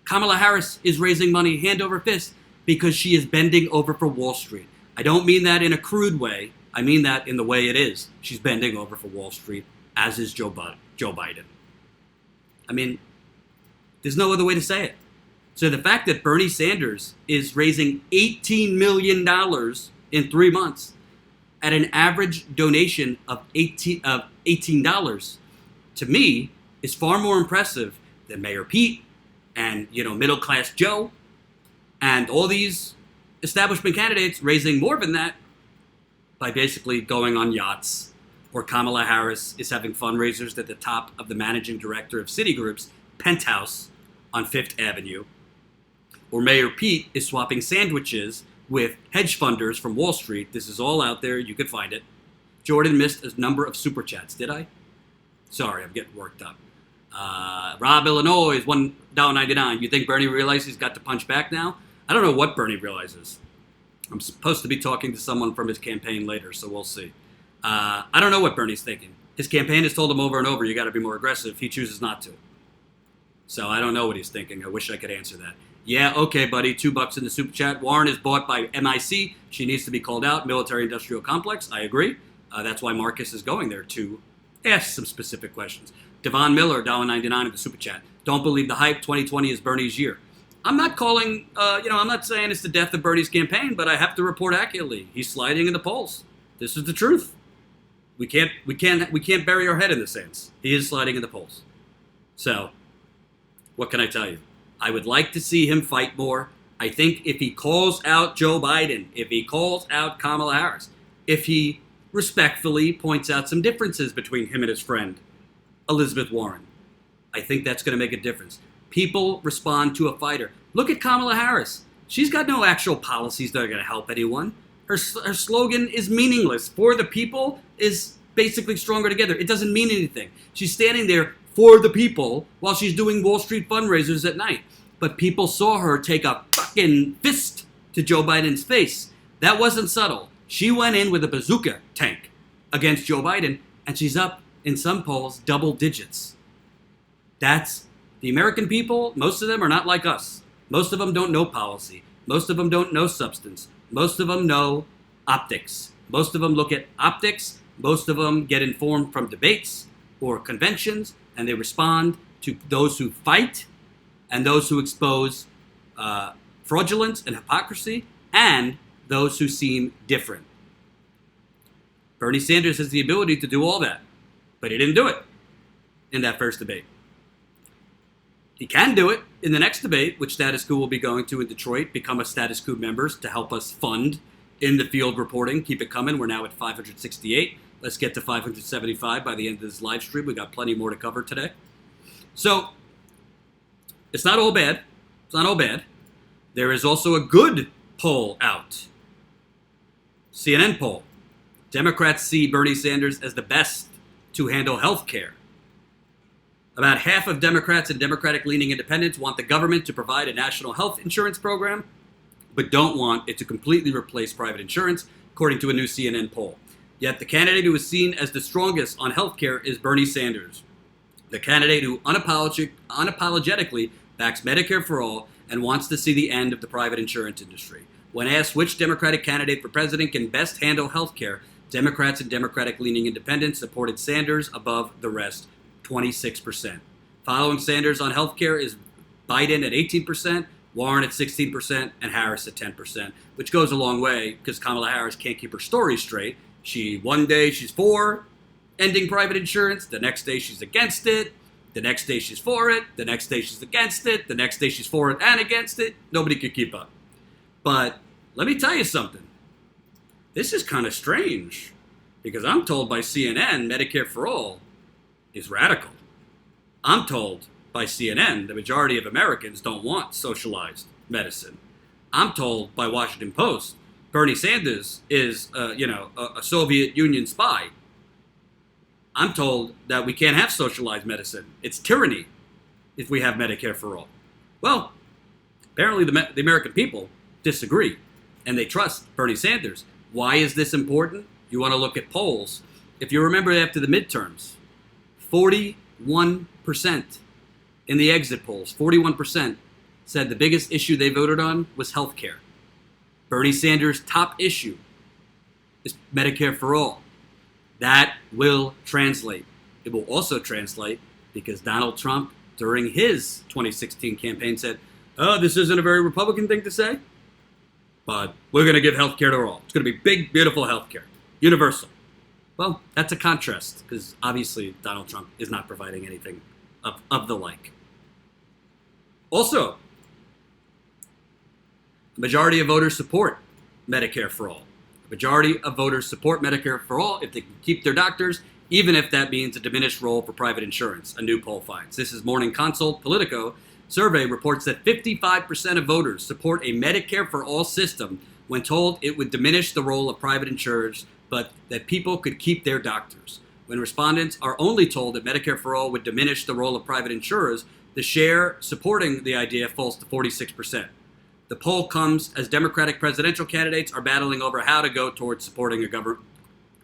Kamala Harris is raising money hand over fist because she is bending over for Wall Street. I don't mean that in a crude way. I mean that in the way it is. She's bending over for Wall Street, as is Joe Biden. I mean, there's no other way to say it. So the fact that Bernie Sanders is raising $18 million in 3 months at an average donation of $18, to me, is far more impressive than Mayor Pete and, middle class Joe and all these establishment candidates raising more than that by basically going on yachts, or Kamala Harris is having fundraisers at the top of the managing director of Citigroup's penthouse on Fifth Avenue, or Mayor Pete is swapping sandwiches with hedge funders from Wall Street. This is all out there. You could find it. Jordan missed a number of super chats. Did I? Sorry, I'm getting worked up. Rob, Illinois is $1.99. You think Bernie realizes he's got to punch back now? I don't know what Bernie realizes. I'm supposed to be talking to someone from his campaign later, so we'll see. I don't know what Bernie's thinking. His campaign has told him over and over, you got to be more aggressive. He chooses not to. So I don't know what he's thinking. I wish I could answer that. Yeah, okay, buddy. $2 in the super chat. Warren is bought by MIC. She needs to be called out. Military-industrial complex. I agree. That's why Marcus is going there to ask some specific questions. Devon Miller, $1.99 in the super chat. Don't believe the hype. 2020 is Bernie's year. I'm not calling, I'm not saying it's the death of Bernie's campaign, but I have to report accurately. He's sliding in the polls. This is the truth. We can't bury our head in the sands. He is sliding in the polls. So, what can I tell you? I would like to see him fight more. I think if he calls out Joe Biden, if he calls out Kamala Harris, if he respectfully points out some differences between him and his friend, Elizabeth Warren, I think that's going to make a difference. People respond to a fighter. Look at Kamala Harris. She's got no actual policies that are going to help anyone. Her slogan is meaningless. For the people is basically stronger together. It doesn't mean anything. She's standing there for the people while she's doing Wall Street fundraisers at night. But people saw her take a fucking fist to Joe Biden's face. That wasn't subtle. She went in with a bazooka tank against Joe Biden, and she's up in some polls double digits. That's the American people. Most of them are not like us. Most of them don't know policy. Most of them don't know substance. Most of them know optics. Most of them look at optics. Most of them get informed from debates or conventions, and they respond to those who fight and those who expose fraudulence and hypocrisy, and those who seem different. Bernie Sanders has the ability to do all that, but he didn't do it in that first debate. He can do it in the next debate, which Status Coup will be going to in Detroit. Become a Status Coup members to help us fund in the field reporting. Keep it coming. We're now at 568. Let's get to 575 by the end of this live stream. We got plenty more to cover today. So, it's not all bad. It's not all bad. There is also a good poll out. CNN poll. Democrats see Bernie Sanders as the best to handle health care. About half of Democrats and Democratic-leaning independents want the government to provide a national health insurance program, but don't want it to completely replace private insurance, according to a new CNN poll. Yet the candidate who is seen as the strongest on health care is Bernie Sanders, the candidate who unapologetically backs Medicare for all and wants to see the end of the private insurance industry. When asked which Democratic candidate for president can best handle health care, Democrats and Democratic-leaning independents supported Sanders above the rest, 26%. Following Sanders on health care is Biden at 18%, Warren at 16%, and Harris at 10%, which goes a long way because Kamala Harris can't keep her story straight. One day she's for ending private insurance, the next day she's against it, the next day she's for it, the next day she's against it, the next day she's for it and against it. Nobody could keep up. But let me tell you something. This is kind of strange because I'm told by CNN Medicare for all is radical. I'm told by CNN the majority of Americans don't want socialized medicine. I'm told by Washington Post Bernie Sanders is a Soviet Union spy. I'm told that we can't have socialized medicine. It's tyranny if we have Medicare for all. Well, apparently the American people disagree, and they trust Bernie Sanders. Why is this important? You want to look at polls. If you remember after the midterms, 41% in the exit polls, 41% said the biggest issue they voted on was health care. Bernie Sanders' top issue is Medicare for all. That will translate. It will also translate because Donald Trump, during his 2016 campaign, said, oh, this isn't a very Republican thing to say, but we're going to give health care to all. It's going to be big, beautiful health care, universal. Well, that's a contrast because obviously Donald Trump is not providing anything of the like. Also, the majority of voters support Medicare for all. The majority of voters support Medicare for all if they can keep their doctors, even if that means a diminished role for private insurance, a new poll finds. This is Morning Consult Politico. Survey reports that 55% of voters support a Medicare for all system when told it would diminish the role of private insurers, but that people could keep their doctors. When respondents are only told that Medicare for all would diminish the role of private insurers, the share supporting the idea falls to 46%. The poll comes as Democratic presidential candidates are battling over how to go towards supporting a government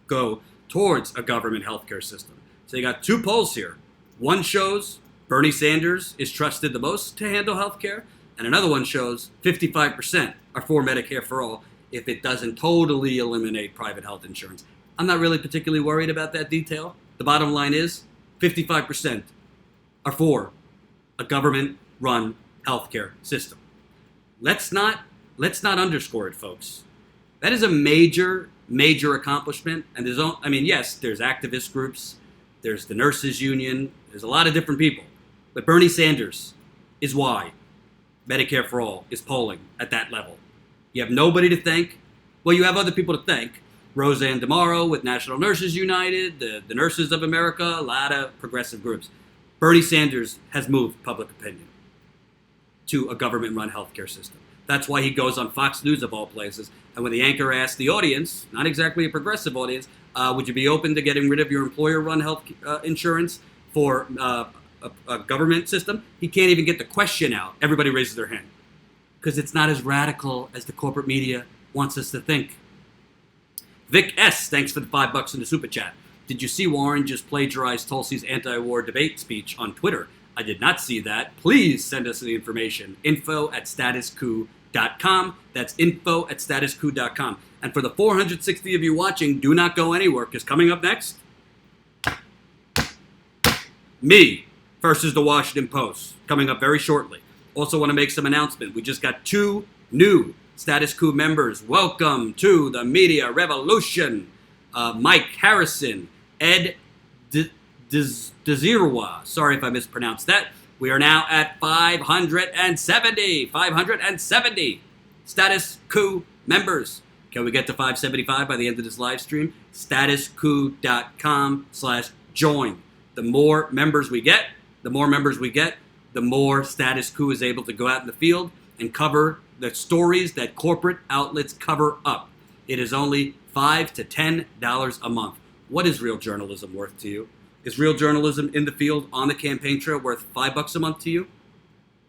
healthcare system. So you got two polls here. One shows Bernie Sanders is trusted the most to handle healthcare, and another one shows 55% are for Medicare for all if it doesn't totally eliminate private health insurance. I'm not really particularly worried about that detail. The bottom line is 55% are for a government-run healthcare system. Let's not underscore it, folks. That is a major accomplishment. And yes, there's activist groups, there's the nurses union, there's a lot of different people. But Bernie Sanders is why Medicare for all is polling at that level. You have nobody to thank. Well, you have other people to thank. Roseanne DeMauro with National Nurses United, the Nurses of America, a lot of progressive groups. Bernie Sanders has moved public opinion to a government-run healthcare system. That's why he goes on Fox News of all places. And when the anchor asks the audience, not exactly a progressive audience, would you be open to getting rid of your employer-run health insurance for a government system? He can't even get the question out. Everybody raises their hand because it's not as radical as the corporate media wants us to think. Vic S., thanks for the $5 in the super chat. Did you see Warren just plagiarize Tulsi's anti-war debate speech on Twitter? I did not see that. Please send us the information. info@statuscoup.com. That's info@statuscoup.com. And for the 460 of you watching, do not go anywhere, because coming up next, me versus the Washington Post, coming up very shortly. Also want to make some announcement. We just got 2 new Status Coup members. Welcome to the media revolution. Mike Harrison, Ed Dezirwa. Sorry if I mispronounced that. We are now at 570 Status Coup members. Can we get to 575 by the end of this live stream? Statuscoup.com/join. The more members we get, the more Status Coup is able to go out in the field and cover the stories that corporate outlets cover up. It is only $5 to $10 a month. What is real journalism worth to you? Is real journalism in the field on the campaign trail worth $5 a month to you?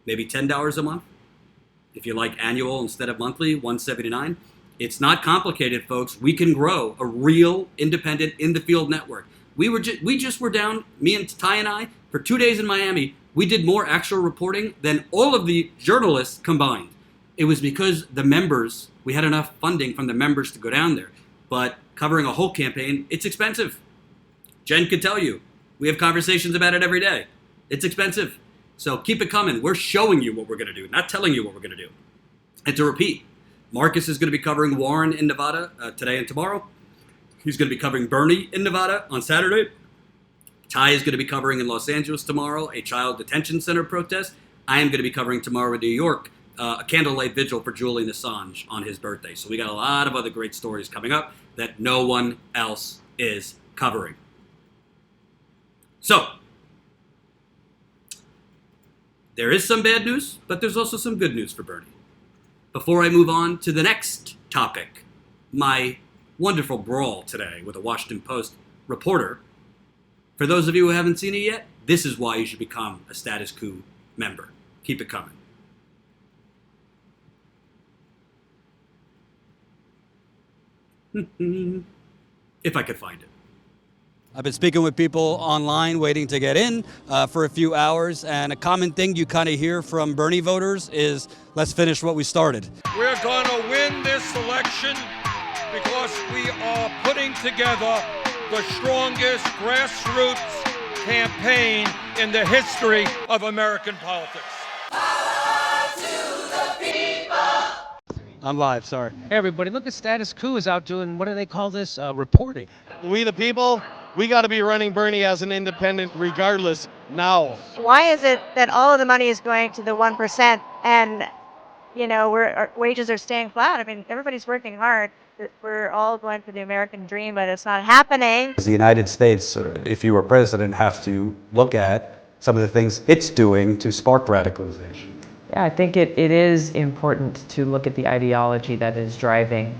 Maybe $10 a month? If you like annual instead of monthly, $179. It's not complicated, folks. We can grow a real independent in the field network. We just were down, me and Ty and I, for 2 days in Miami. We did more actual reporting than all of the journalists combined. It was because the members, we had enough funding from the members to go down there. But covering a whole campaign, it's expensive. Jen could tell you. We have conversations about it every day. It's expensive. So keep it coming. We're showing you what we're going to do, not telling you what we're going to do. And to repeat, Marcus is going to be covering Warren in Nevada today and tomorrow. He's going to be covering Bernie in Nevada on Saturday. Ty is going to be covering in Los Angeles tomorrow a child detention center protest. I am going to be covering tomorrow in New York a candlelight vigil for Julian Assange on his birthday. So we got a lot of other great stories coming up that no one else is covering. So, there is some bad news, but there's also some good news for Bernie. Before I move on to the next topic, my wonderful brawl today with a Washington Post reporter, for those of you who haven't seen it yet, this is why you should become a Status Coup member. Keep it coming. If I could find it. I've been speaking with people online waiting to get in for a few hours, and a common thing you kind of hear from Bernie voters is, let's finish what we started. We're going to win this election because we are putting together the strongest grassroots campaign in the history of American politics. I'm live, sorry. Hey everybody, look at Status Quo is out doing, what do they call this, reporting. We the people, we got to be running Bernie as an independent regardless now. Why is it that all of the money is going to the 1% and, our wages are staying flat? I mean, everybody's working hard. We're all going for the American dream, but it's not happening. The United States, if you were president, have to look at some of the things it's doing to spark radicalization. Yeah, I think it is important to look at the ideology that is driving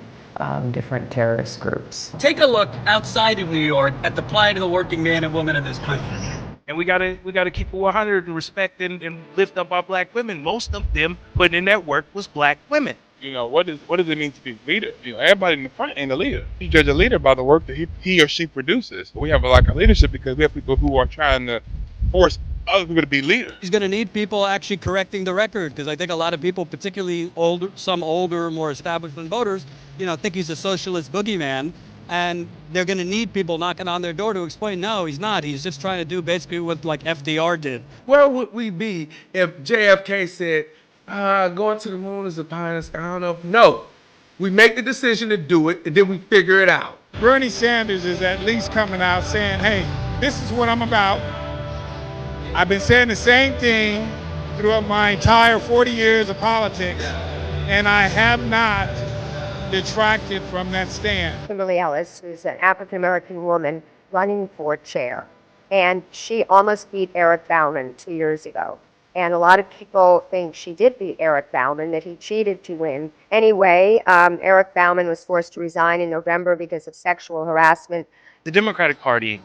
different terrorist groups. Take a look outside of New York at the plight of the working man and woman of this country. And we gotta keep it 100 and respect and lift up our black women. Most of them putting in that work was black women. What does it mean to be a leader? Everybody in the front ain't a leader. You judge a leader by the work that he or she produces. We have a lack of leadership because we have people who are trying to force other people to be leaders. He's going to need people actually correcting the record, because I think a lot of people, particularly some older, more establishment voters, think he's a socialist boogeyman, and they're going to need people knocking on their door to explain, no, he's not. He's just trying to do basically what like FDR did. Where would we be if JFK said, going to the moon is a pie in the sky? I don't know. No, we make the decision to do it, and then we figure it out. Bernie Sanders is at least coming out saying, hey, this is what I'm about. I've been saying the same thing throughout my entire 40 years of politics, and I have not detracted from that stand. Kimberly Ellis, who's an African-American woman running for chair, and she almost beat Eric Bauman 2 years ago. And a lot of people think she did beat Eric Bauman, that he cheated to win. Anyway, Eric Bauman was forced to resign in November because of sexual harassment. The Democratic Party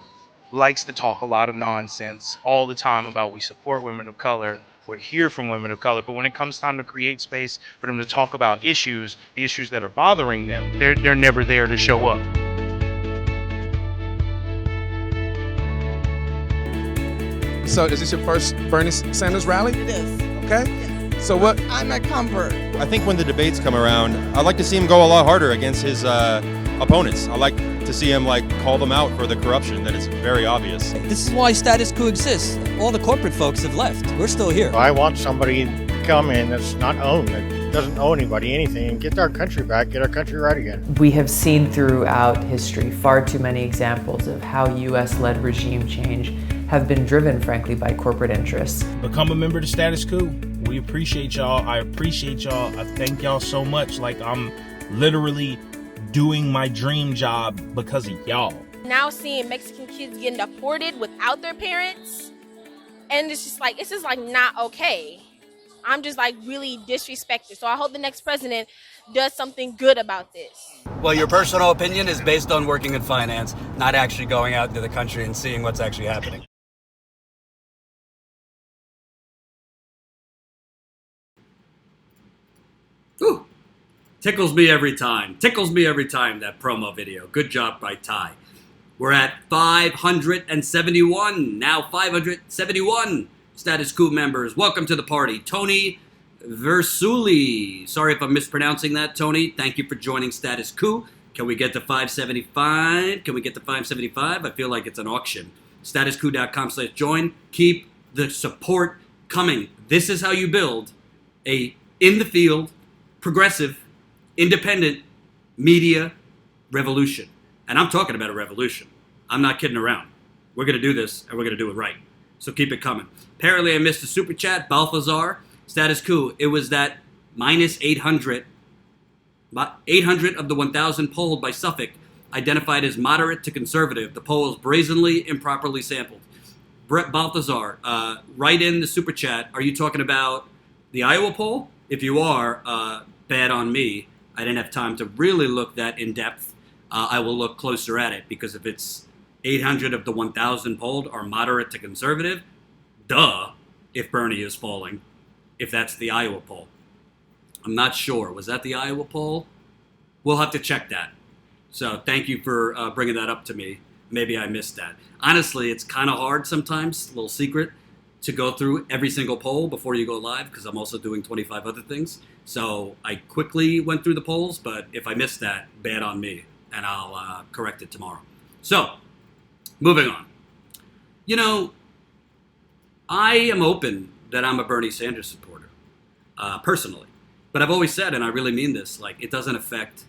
likes to talk a lot of nonsense all the time about we support women of color, we're here from women of color, but when it comes time to create space for them to talk about the issues that are bothering them, they're never there to show up. So is this your first Bernie Sanders rally? It is. Okay. Yes. So what? I'm a convert. I think when the debates come around, I'd like to see him go a lot harder against his opponents. I like to see him call them out for the corruption that is very obvious. This is why status quo exists. All the corporate folks have left. We're still here. I want somebody to come in that's not owned, that doesn't owe anybody anything, and get our country back, get our country right again. We have seen throughout history far too many examples of how U.S.-led regime change have been driven, frankly, by corporate interests. Become a member of the Status Quo. We appreciate y'all. I appreciate y'all. I thank y'all so much. I'm literally doing my dream job because of y'all. Now seeing Mexican kids getting deported without their parents, and it's just not okay. I'm just really disrespected. So I hope the next president does something good about this. Well, your personal opinion is based on working in finance, not actually going out into the country and seeing what's actually happening. Whew. Tickles me every time, that promo video. Good job by Ty. We're at 571, now 571 Status Quo members. Welcome to the party. Tony Versuli. Sorry if I'm mispronouncing that, Tony. Thank you for joining Status Quo. Can we get to 575? I feel like it's an auction. Statusquo.com/join. Keep the support coming. This is how you build a in-the-field, progressive, independent media revolution. And I'm talking about a revolution. I'm not kidding around. We're going to do this, and we're going to do it right. So keep it coming. Apparently, I missed a super chat. Balthazar, Status Quo. It was that minus 800. 800 of the 1,000 polled by Suffolk identified as moderate to conservative. The poll is brazenly improperly sampled. Brett Balthazar, write in the super chat. Are you talking about the Iowa poll? If you are, bad on me. I didn't have time to really look that in depth. I will look closer at it, because if it's 800 of the 1,000 polled are moderate to conservative, duh, if Bernie is falling, if that's the Iowa poll. I'm not sure. Was that the Iowa poll? We'll have to check that. So thank you for bringing that up to me. maybe I missed that. Honestly, it's kind of hard sometimes, a little secret, to go through every single poll before you go live because I'm also doing 25 other things. So I quickly went through the polls, but if I missed that, bad on me, and I'll correct it tomorrow. So, moving on. You know, I am open that I'm a Bernie Sanders supporter, personally. But I've always said, and I really mean this, like, it doesn't affect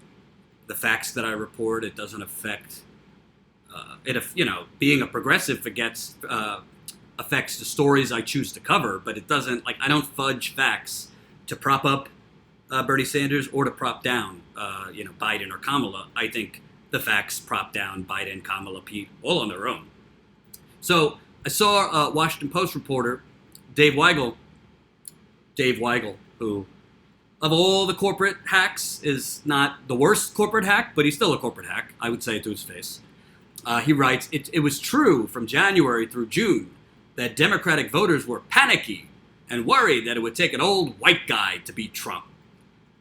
the facts that I report. It doesn't affect, being a progressive affects the stories I choose to cover, but it doesn't, like, I don't fudge facts to prop up Bernie Sanders or to prop down, Biden or Kamala. I think the facts prop down Biden, Kamala, Pete, all on their own. So I saw a Washington Post reporter, Dave Weigel, who, of all the corporate hacks, is not the worst corporate hack, but he's still a corporate hack, I would say it to his face. He writes, it was true from January through June that Democratic voters were panicky and worried that it would take an old white guy to beat Trump.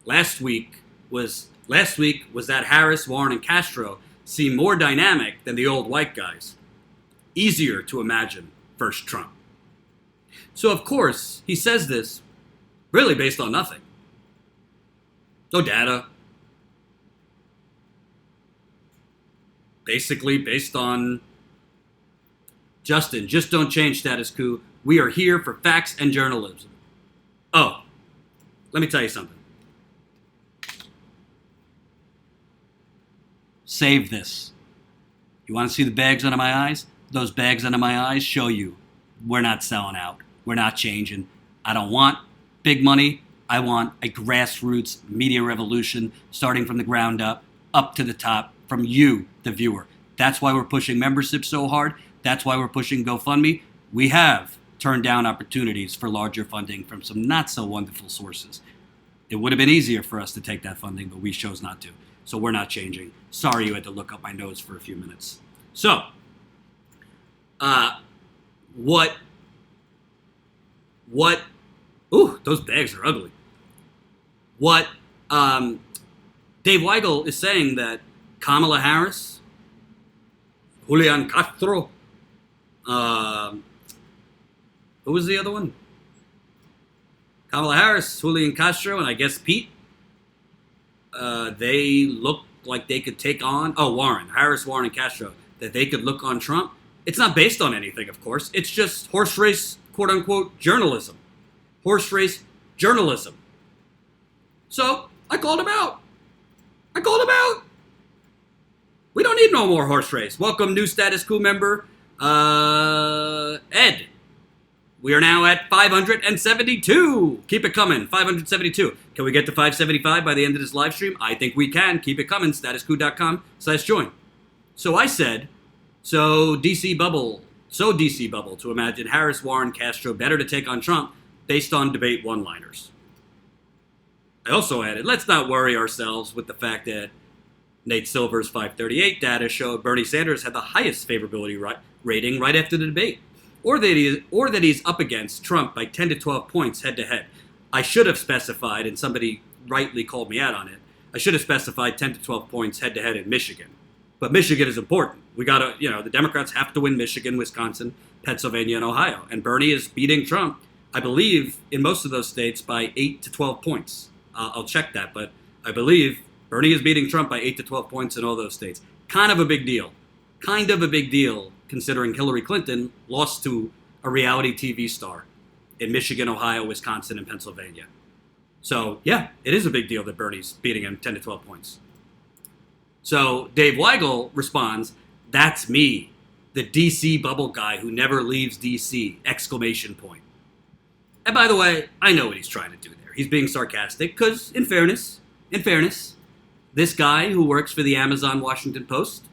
Last week was that Harris, Warren, and Castro seem more dynamic than the old white guys. Easier to imagine versus Trump. So, of course, he says this really based on nothing. No data. Basically based on, Justin, just don't change status quo. We are here for facts and journalism. Oh, let me tell you something. Save this. You want to see the bags under my eyes? Those bags under my eyes show you we're not selling out. We're not changing. I don't want big money. I want a grassroots media revolution starting from the ground up to the top, from you, the viewer. That's why we're pushing membership so hard. That's why we're pushing GoFundMe. We have turned down opportunities for larger funding from some not so wonderful sources. It would have been easier for us to take that funding, but we chose not to. So we're not changing. Sorry you had to look up my notes for a few minutes. So, ooh, those bags are ugly. What Dave Weigel is saying that Kamala Harris, Julian Castro, who was the other one? Kamala Harris, Julian Castro, and I guess Pete, they look like they could take on, Harris, Warren, and Castro, that they could look on Trump. It's not based on anything, of course. It's just horse race, quote unquote, journalism. Horse race journalism. So I called him out. We don't need no more horse race. Welcome, new status quo member, Ed. We are now at 572. Keep it coming. 572. Can we get to 575 by the end of this live stream? I think we can. Keep it coming. statusquo.com/join. So I said, so DC bubble to imagine Harris, Warren, Castro better to take on Trump based on debate one-liners. I also added, let's not worry ourselves with the fact that Nate Silver's 538 data showed Bernie Sanders had the highest favorability rating right after the debate, or that he's up against Trump by 10 to 12 points head-to-head. I should have specified, and somebody rightly called me out on it, I should have specified 10 to 12 points head-to-head in Michigan. But Michigan is important. We got to, the Democrats have to win Michigan, Wisconsin, Pennsylvania, and Ohio. And Bernie is beating Trump, I believe, in most of those states by 8 to 12 points. I'll check that, but I believe Bernie is beating Trump by 8 to 12 points in all those states. Kind of a big deal. Considering Hillary Clinton lost to a reality TV star in Michigan, Ohio, Wisconsin, and Pennsylvania. So, yeah, it is a big deal that Bernie's beating him 10 to 12 points. So Dave Weigel responds, that's me, the DC bubble guy who never leaves DC, exclamation point. And by the way, I know what he's trying to do there. He's being sarcastic because, in fairness, this guy who works for the Amazon Washington Post,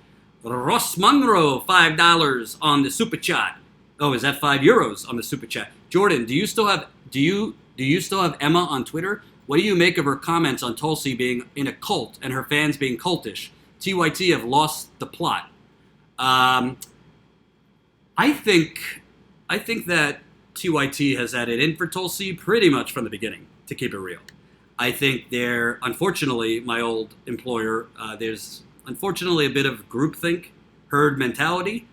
Ross Monroe, $5 on the super chat. Oh, is that €5 on the super chat? Jordan, do you still have Emma on Twitter? What do you make of her comments on Tulsi being in a cult and her fans being cultish? TYT have lost the plot. I think that TYT has had it in for Tulsi pretty much from the beginning, to keep it real. I think unfortunately, my old employer, there's unfortunately a bit of groupthink herd mentality.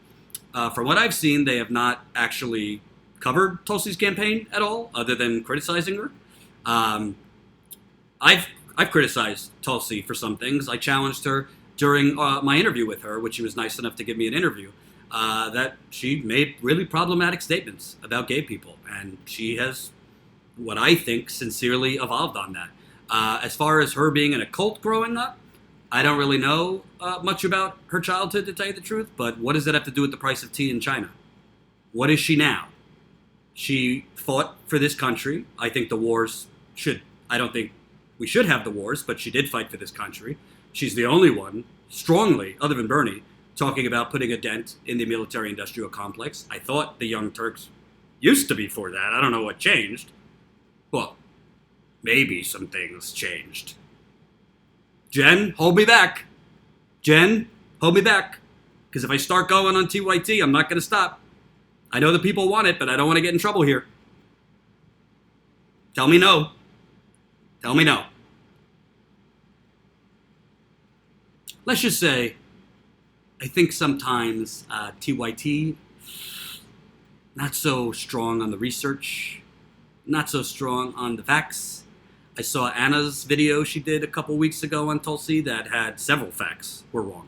From what I've seen, they have not actually covered Tulsi's campaign at all, other than criticizing her. I've criticized Tulsi for some things. I challenged her during my interview with her, which she was nice enough to give me an interview, that she made really problematic statements about gay people, and she has, what I think, sincerely evolved on that. As far as her being in a cult growing up, I don't really know much about her childhood, to tell you the truth, but what does that have to do with the price of tea in China? What is she now? She fought for this country. I think the wars I don't think we should have the wars, but she did fight for this country. She's the only one, strongly, other than Bernie, talking about putting a dent in the military-industrial complex. I thought the Young Turks used to be for that. I don't know what changed. Well, maybe some things changed. Jen, hold me back. Jen, hold me back. Because if I start going on TYT, I'm not going to stop. I know the people want it, but I don't want to get in trouble here. Tell me no. Tell me no. Let's just say, I think sometimes TYT, not so strong on the research, not so strong on the facts. I saw Anna's video she did a couple weeks ago on Tulsi that had several facts were wrong.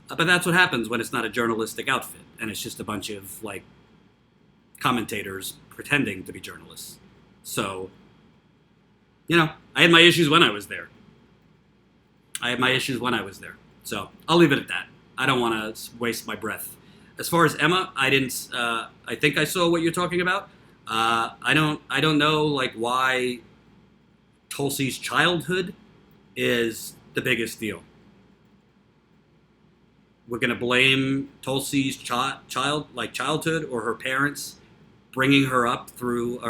But that's what happens when it's not a journalistic outfit and it's just a bunch of commentators pretending to be journalists. So, I had my issues when I was there. So I'll leave it at that. I don't want to waste my breath. As far as Emma, I think I saw what you're talking about. I don't know why Tulsi's childhood is the biggest deal. We're going to blame Tulsi's childhood or her parents bringing her up through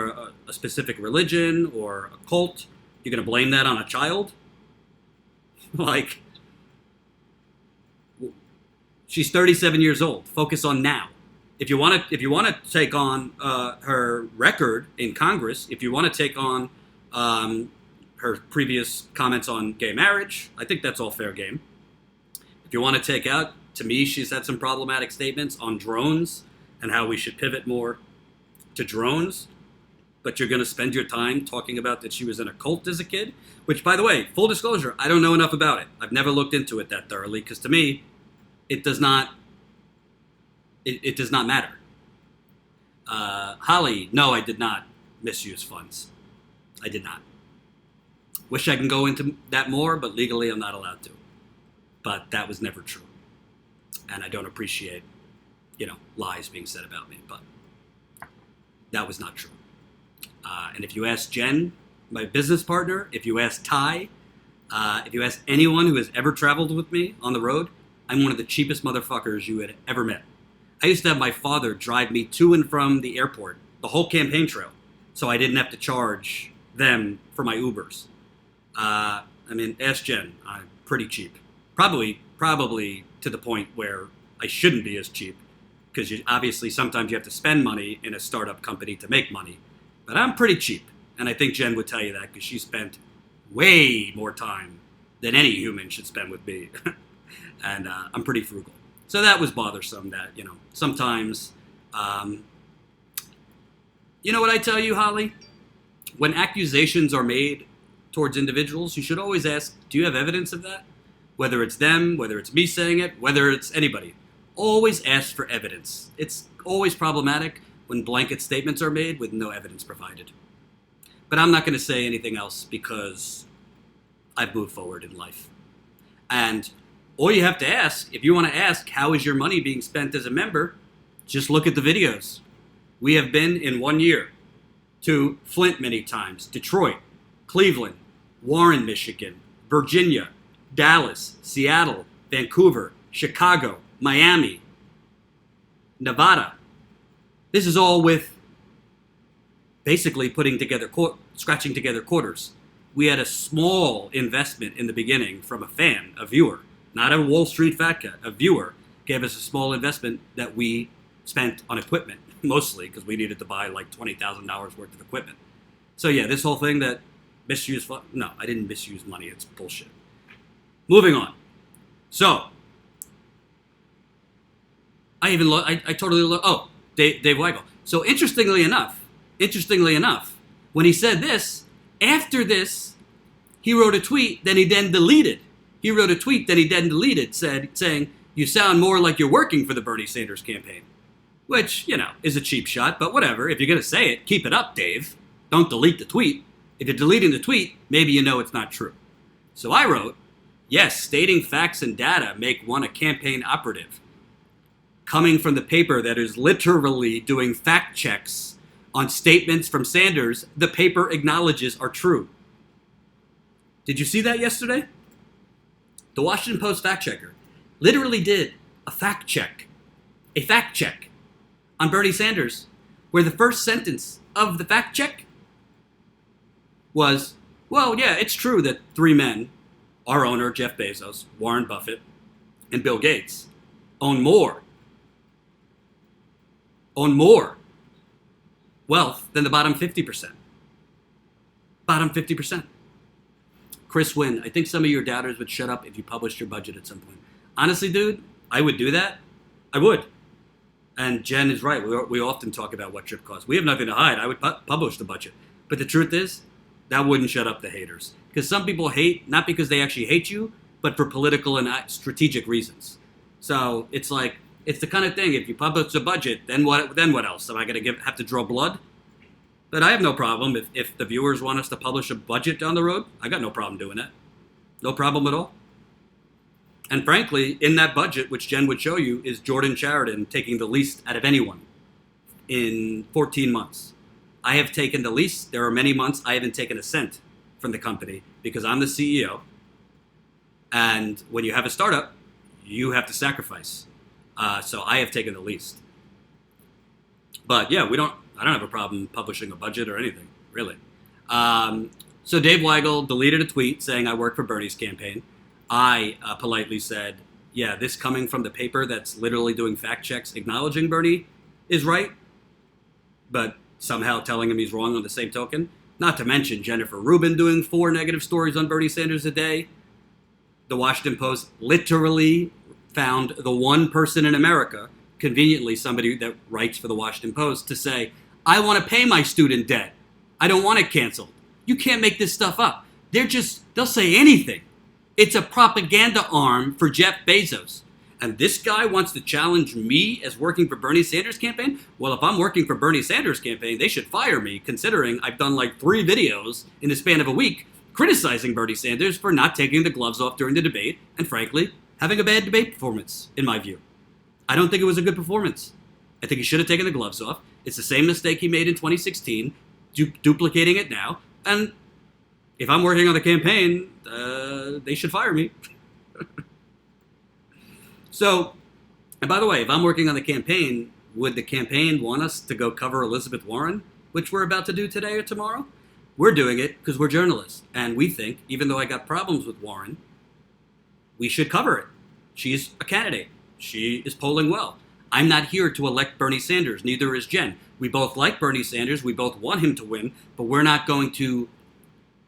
a specific religion or a cult. You're going to blame that on a child? She's 37 years old. Focus on now. If you want to take on her record in Congress, if you want to take on her previous comments on gay marriage, I think that's all fair game. If you want to take out, to me, she's had some problematic statements on drones and how we should pivot more to drones. But you're going to spend your time talking about that she was in a cult as a kid, which, by the way, full disclosure, I don't know enough about it. I've never looked into it that thoroughly because to me, it does not matter. Holly, no, I did not misuse funds. I did not. Wish I can go into that more, but legally I'm not allowed to. But that was never true. And I don't appreciate, lies being said about me, but that was not true. And if you ask Jen, my business partner, if you ask Ty, if you ask anyone who has ever traveled with me on the road, I'm one of the cheapest motherfuckers you had ever met. I used to have my father drive me to and from the airport, the whole campaign trail, so I didn't have to charge them for my Ubers. Ask Jen. I'm pretty cheap. Probably to the point where I shouldn't be as cheap, because obviously sometimes you have to spend money in a startup company to make money. But I'm pretty cheap, and I think Jen would tell you that because she spent way more time than any human should spend with me. And I'm pretty frugal. So that was bothersome that, sometimes, you know what I tell you, Holly? When accusations are made towards individuals, you should always ask, do you have evidence of that? Whether it's them, whether it's me saying it, whether it's anybody. Always ask for evidence. It's always problematic when blanket statements are made with no evidence provided. But I'm not going to say anything else because I've moved forward in life. And all you have to ask, if you want to ask, how is your money being spent as a member, just look at the videos. We have been in 1 year to Flint many times, Detroit, Cleveland, Warren, Michigan, Virginia, Dallas, Seattle, Vancouver, Chicago, Miami, Nevada. This is all with basically scratching together quarters. We had a small investment in the beginning from a fan, a viewer, not a Wall Street fat cat. A viewer gave us a small investment that we spent on equipment, mostly because we needed to buy $20,000 worth of equipment. So yeah, this whole thing that no, I didn't misuse money. It's bullshit. Moving on. So, I totally Dave Weigel. So interestingly enough, when he said this, after this, he wrote a tweet that he then deleted. Saying, "You sound more like you're working for the Bernie Sanders campaign," which, is a cheap shot, but whatever. If you're going to say it, keep it up, Dave. Don't delete the tweet. If you're deleting the tweet, maybe you know it's not true. So I wrote, "Yes, stating facts and data make one a campaign operative. Coming from the paper that is literally doing fact checks on statements from Sanders the paper acknowledges are true." Did you see that yesterday? The Washington Post fact checker literally did a fact check on Bernie Sanders, where the first sentence of the fact check was, "Well, yeah, it's true that three men, our owner, Jeff Bezos, Warren Buffett, and Bill Gates, own more wealth than the bottom 50%. Bottom 50%. Chris Wynn, I think some of your doubters would shut up if you published your budget at some point. Honestly, dude, I would do that. I would. And Jen is right. We often talk about what trip costs. We have nothing to hide. I would publish the budget. But the truth is, that wouldn't shut up the haters. Because some people hate, not because they actually hate you, but for political and strategic reasons. So it's like, it's the kind of thing, if you publish a budget, then what else? Am I going to have to draw blood? But I have no problem if the viewers want us to publish a budget down the road. I got no problem doing that. No problem at all. And frankly, in that budget, which Jen would show you, is Jordan Sheridan taking the least out of anyone in 14 months. I have taken the least. There are many months I haven't taken a cent from the company because I'm the CEO. And when you have a startup, you have to sacrifice. So I have taken the least. But yeah, I don't have a problem publishing a budget or anything, really. So Dave Weigel deleted a tweet saying I work for Bernie's campaign. I politely said, yeah, this coming from the paper that's literally doing fact checks acknowledging Bernie is right, but somehow telling him he's wrong on the same token. Not to mention Jennifer Rubin doing 4 negative stories on Bernie Sanders a day. The Washington Post literally found the one person in America, conveniently somebody that writes for the Washington Post, to say, I want to pay my student debt. I don't want it canceled. You can't make this stuff up. They'll say anything. It's a propaganda arm for Jeff Bezos. And this guy wants to challenge me as working for Bernie Sanders' campaign? Well, if I'm working for Bernie Sanders' campaign, they should fire me, considering I've done like 3 videos in the span of a week criticizing Bernie Sanders for not taking the gloves off during the debate and, frankly, having a bad debate performance, in my view. I don't think it was a good performance. I think he should have taken the gloves off. It's the same mistake he made in 2016, duplicating it now. And if I'm working on the campaign, they should fire me. So, and by the way, if I'm working on the campaign, would the campaign want us to go cover Elizabeth Warren, which we're about to do today or tomorrow? We're doing it because we're journalists. And we think, even though I got problems with Warren, we should cover it. She's a candidate. She is polling well. I'm not here to elect Bernie Sanders. Neither is Jen. We both like Bernie Sanders. We both want him to win. But we're not going to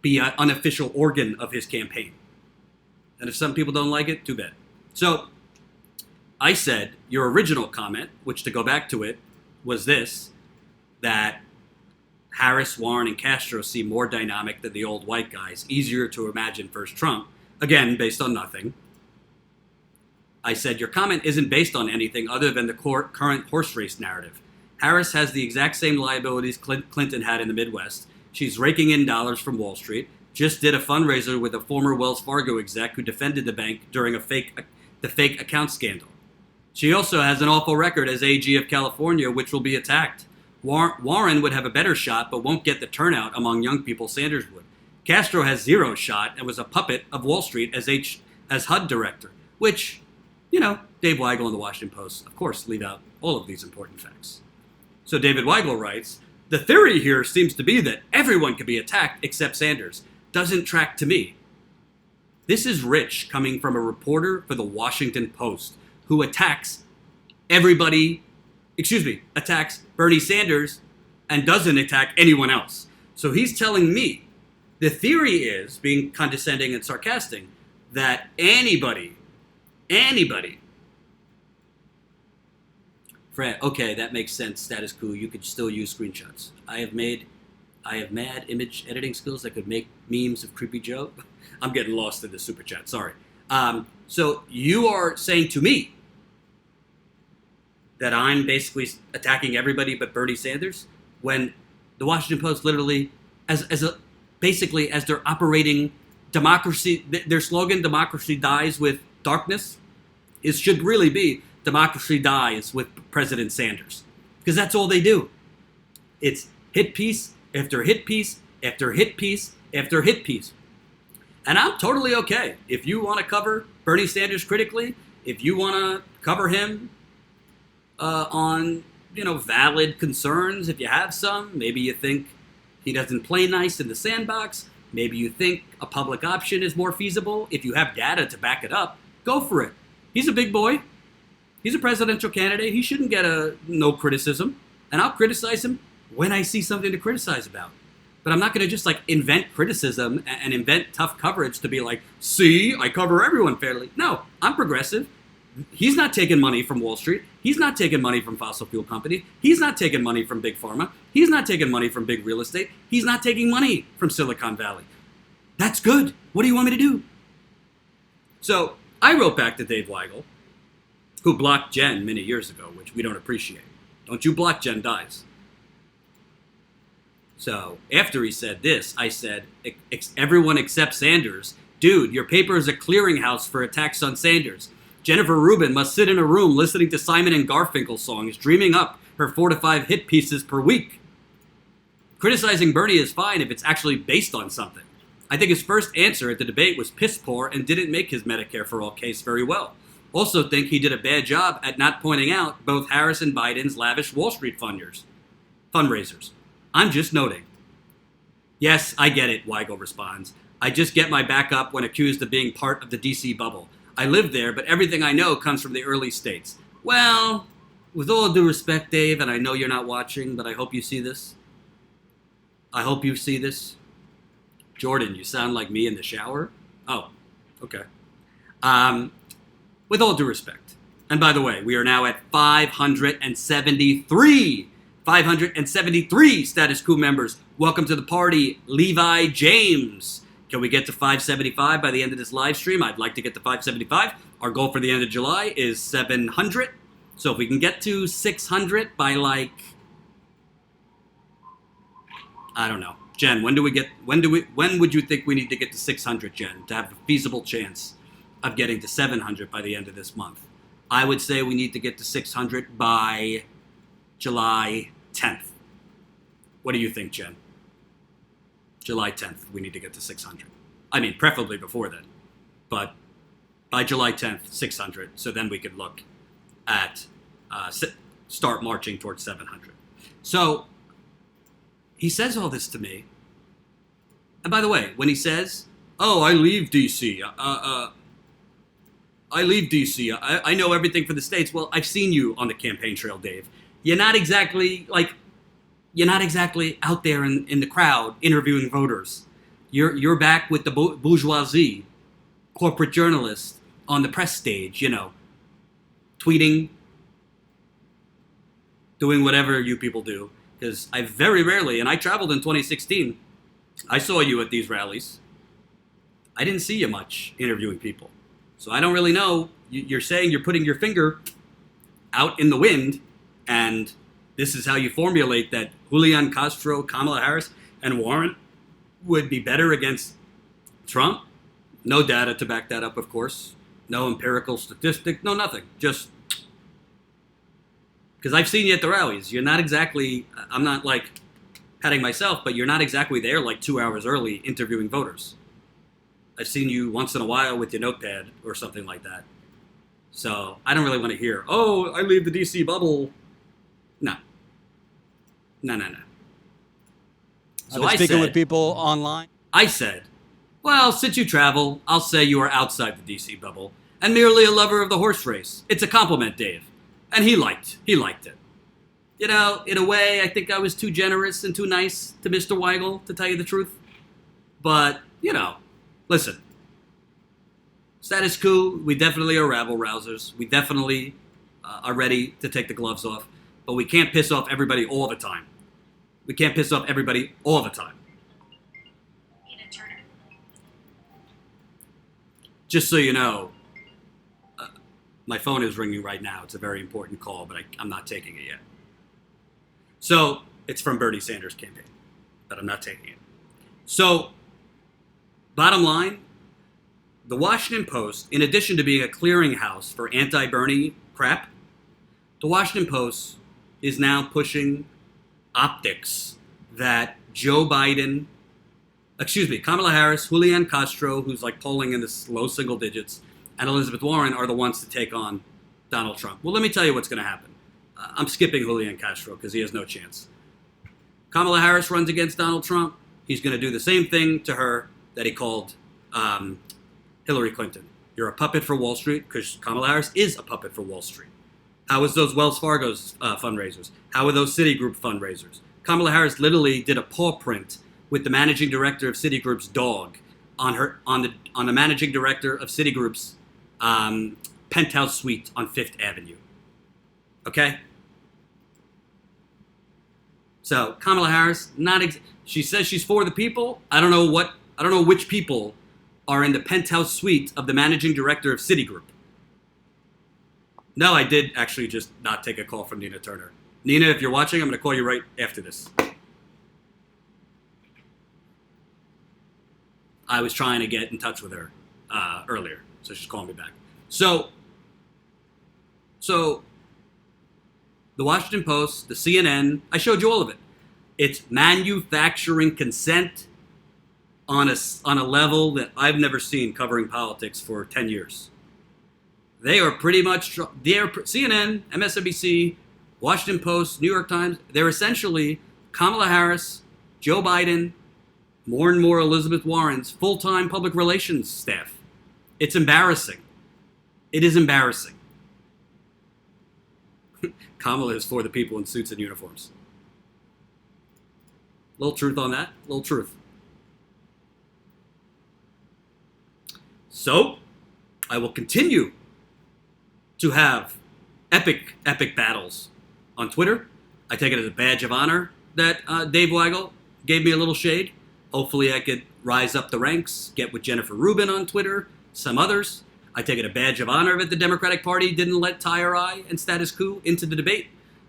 be an unofficial organ of his campaign. And if some people don't like it, too bad. So I said your original comment, which to go back to it, was this, that Harris, Warren, and Castro seem more dynamic than the old white guys. Easier to imagine first Trump. Again, based on nothing. I said your comment isn't based on anything other than the current horse race narrative. Harris has the exact same liabilities Clinton had in the Midwest. She's raking in dollars from Wall Street. Just did a fundraiser with a former Wells Fargo exec who defended the bank during the fake account scandal. She also has an awful record as AG of California, which will be attacked. Warren would have a better shot, but won't get the turnout among young people Sanders would. Castro has 0 shot and was a puppet of Wall Street as HUD director, which, Dave Weigel and the Washington Post, of course, leave out all of these important facts. So David Weigel writes, the theory here seems to be that everyone could be attacked except Sanders. Doesn't track to me. This is rich coming from a reporter for the Washington Post who attacks attacks Bernie Sanders and doesn't attack anyone else. So he's telling me the theory is, being condescending and sarcastic, that anybody Fred, okay, that makes sense. Status quo. You could still use screenshots. I have mad image editing skills that could make memes of Creepy Joe. I'm getting lost in the super chat. Sorry. So you are saying to me that I'm basically attacking everybody but Bernie Sanders when the Washington Post literally, as their operating democracy, their slogan, "Democracy dies with darkness," it should really be "Democracy dies with President Sanders," because that's all they do. It's hit piece after hit piece after hit piece after hit piece. And I'm totally okay. If you want to cover Bernie Sanders critically, if you want to cover him on, valid concerns, if you have some, maybe you think he doesn't play nice in the sandbox, maybe you think a public option is more feasible, if you have data to back it up, go for it. He's a big boy. He's a presidential candidate. He shouldn't get no criticism. And I'll criticize him when I see something to criticize about. But I'm not going to just invent criticism and invent tough coverage to be like, see, I cover everyone fairly. No, I'm progressive. He's not taking money from Wall Street. He's not taking money from fossil fuel companies. He's not taking money from big pharma. He's not taking money from big real estate. He's not taking money from Silicon Valley. That's good. What do you want me to do? So I wrote back to Dave Weigel, who blocked Jen many years ago, which we don't appreciate. Don't you block Jen dies. So after he said this, I said, everyone except Sanders. Dude, your paper is a clearinghouse for attacks on Sanders. Jennifer Rubin must sit in a room listening to Simon and Garfunkel songs, dreaming up her 4 to 5 hit pieces per week. Criticizing Bernie is fine if it's actually based on something. I think his first answer at the debate was piss poor and didn't make his Medicare for All case very well. Also think he did a bad job at not pointing out both Harris and Biden's lavish Wall Street fundraisers. I'm just noting. Yes, I get it, Weigel responds. I just get my back up when accused of being part of the DC bubble. I live there, but everything I know comes from the early states. Well, with all due respect, Dave, and I know you're not watching, but I hope you see this. I hope you see this. Jordan, you sound like me in the shower? Oh, okay. With all due respect. And by the way, we are now at 573 Status Quo members. Welcome to the party, Levi James. Can we get to 575 by the end of this live stream? I'd like to get to 575. Our goal for the end of July is 700. So if we can get to 600 by I don't know. Jen, when would you think we need to get to 600, Jen, to have a feasible chance of getting to 700 by the end of this month? I would say we need to get to 600 by July 10th. What do you think, Jen? July 10th, we need to get to 600. I mean, preferably before then. But by July 10th, 600. So then we could look at, start marching towards 700. So he says all this to me. And by the way, when he says, oh, I leave D.C., I know everything for the states. Well, I've seen you on the campaign trail, Dave. You're not exactly out there in the crowd interviewing voters. You're back with the bourgeoisie, corporate journalists on the press stage, tweeting, doing whatever you people do. Because I very rarely, and I traveled in 2016, I saw you at these rallies. I didn't see you much interviewing people. So I don't really know. You're saying you're putting your finger out in the wind, and this is how you formulate that Julian Castro, Kamala Harris, and Warren would be better against Trump. No data to back that up, of course. No empirical statistic, no nothing. Just because I've seen you at the rallies. You're not exactly, I'm not patting myself, but you're not exactly there 2 hours early interviewing voters. I've seen you once in a while with your notepad or something like that. So I don't really want to hear, oh, I leave the DC bubble. No. So I speaking with people online. I said, well, since you travel, I'll say you are outside the DC bubble and merely a lover of the horse race. It's a compliment, Dave. And he liked it. In a way, I think I was too generous and too nice to Mr. Weigel, to tell you the truth. But, listen. Status quo, we definitely are rabble rousers. We definitely are ready to take the gloves off, but we can't piss off everybody all the time. We can't piss off everybody all the time. Just so you know, my phone is ringing right now. It's a very important call, but I'm not taking it yet. So it's from Bernie Sanders' campaign, but I'm not taking it. So, bottom line, the Washington Post, in addition to being a clearinghouse for anti-Bernie crap, the Washington Post is now pushing optics that Kamala Harris, Julian Castro, who's like polling in the low single digits, and Elizabeth Warren are the ones to take on Donald Trump. Well, let me tell you what's going to happen. I'm skipping Julian Castro because he has no chance. Kamala Harris runs against Donald Trump. He's going to do the same thing to her that he called Hillary Clinton. You're a puppet for Wall Street, because Kamala Harris is a puppet for Wall Street. How was those Wells Fargo's fundraisers? How were those Citigroup fundraisers? Kamala Harris literally did a paw print with the managing director of Citigroup's dog on the managing director of Citigroup's penthouse suite on Fifth Avenue. Okay? So Kamala Harris, she says she's for the people. I don't know which people are in the penthouse suite of the managing director of Citigroup. No, I did actually just not take a call from Nina Turner. Nina, if you're watching, I'm going to call you right after this. I was trying to get in touch with her earlier, so she's calling me back. So the Washington Post, the CNN, I showed you all of it. It's manufacturing consent on a level that I've never seen covering politics for 10 years. They are pretty much, CNN, MSNBC, Washington Post, New York Times, they're essentially Kamala Harris, Joe Biden, more and more Elizabeth Warren's full-time public relations staff. It's embarrassing. It is embarrassing. Kamala is for the people in suits and uniforms. Little truth on that, little truth. So, I will continue to have epic battles on Twitter. I take it as a badge of honor that Dave Weigel gave me a little shade. Hopefully I could rise up the ranks, get with Jennifer Rubin on Twitter, some others. I take it a badge of honor that the Democratic Party didn't let Ty or I and Status Quo into the debate.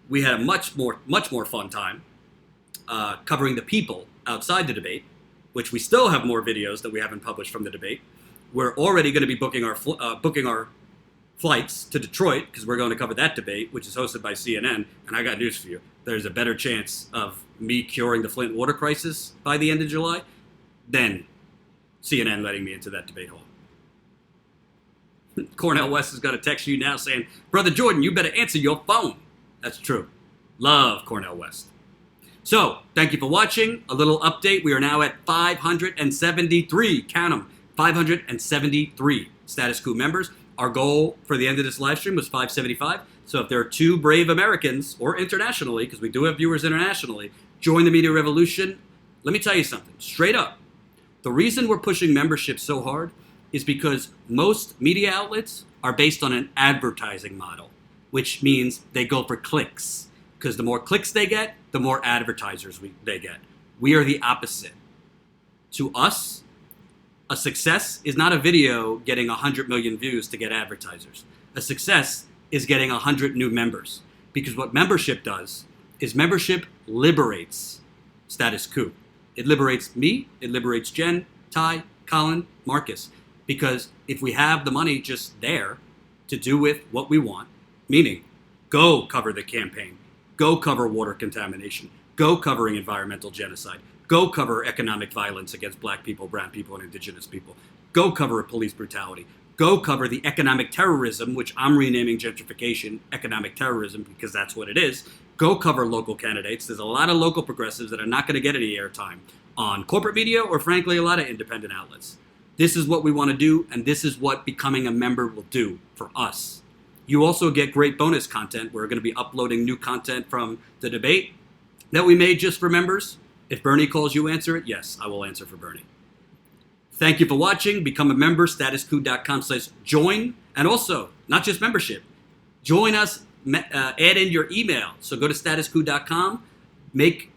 We had a much more fun time covering the people outside the debate, which we still have more videos that we haven't published from the debate. We're already going to be booking our flights to Detroit, because we're going to cover that debate, which is hosted by CNN. And I got news for you. There's a better chance of me curing the Flint water crisis by the end of July than CNN letting me into that debate hall. Cornel West is going to text you now saying, Brother Jordan, you better answer your phone. That's true. Love Cornel West. So, thank you for watching. A little update. We are now at 573. Count them. 573 Status Quo members. Our goal for the end of this live stream was 575. So if there are two brave Americans, or internationally, because we do have viewers internationally, join the media revolution, let me tell you something. Straight up. The reason we're pushing membership so hard is because most media outlets are based on an advertising model, which means they go for clicks. Because the more clicks they get, the more advertisers they get. We are the opposite. To us, a success is not a video getting 100 million views to get advertisers. A success is getting 100 new members. Because what membership does is membership liberates Status Quo. It liberates me, it liberates Jen, Ty, Colin, Marcus. Because if we have the money just there to do with what we want, meaning go cover the campaign, go cover water contamination, go covering environmental genocide, go cover economic violence against black people, brown people, and indigenous people, go cover police brutality, go cover the economic terrorism, which I'm renaming gentrification economic terrorism because that's what it is, go cover local candidates. There's a lot of local progressives that are not going to get any airtime on corporate media or, frankly, a lot of independent outlets. This is what we want to do, and this is what becoming a member will do for us. You also get great bonus content. We're going to be uploading new content from the debate that we made just for members. If Bernie calls you, answer it. Yes, I will answer for Bernie. Thank you for watching. Become a member, statusquo.com/join. And also, not just membership, Join us. Add in your email. So go to statusquo.com. Make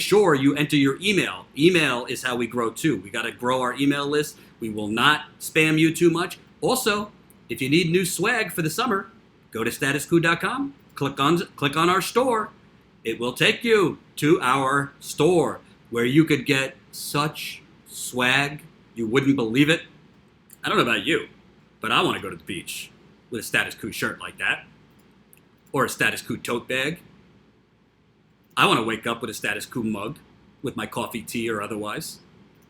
sure you enter your email. Email is how we grow too. We got to grow our email list. We will not spam you too much. Also, if you need new swag for the summer, go to statusquo.com. Click on our store. It will take you to our store where you could get such swag you wouldn't believe it. I don't know about you, but I want to go to the beach with a Status Quo shirt like that, or a Status Quo tote bag. I want to wake up with a Status Quo mug with my coffee, tea, or otherwise.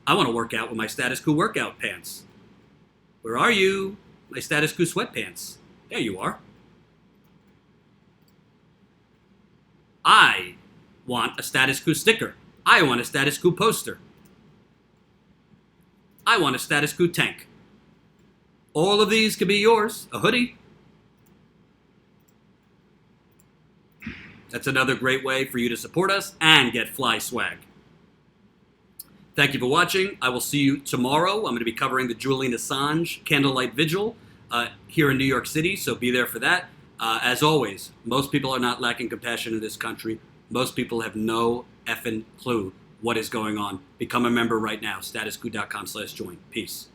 I want to work out with my Status Quo workout pants. Where are you? My Status Quo sweatpants. There you are. I want a Status Quo sticker. I want a Status Quo poster. I want a Status Quo tank. All of these could be yours. A hoodie. That's another great way for you to support us and get fly swag. Thank you for watching. I will see you tomorrow. I'm going to be covering the Julian Assange Candlelight Vigil here in New York City, so be there for that. As always, most people are not lacking compassion in this country. Most people have no effing clue what is going on. Become a member right now. Statusquo.com/join. Peace.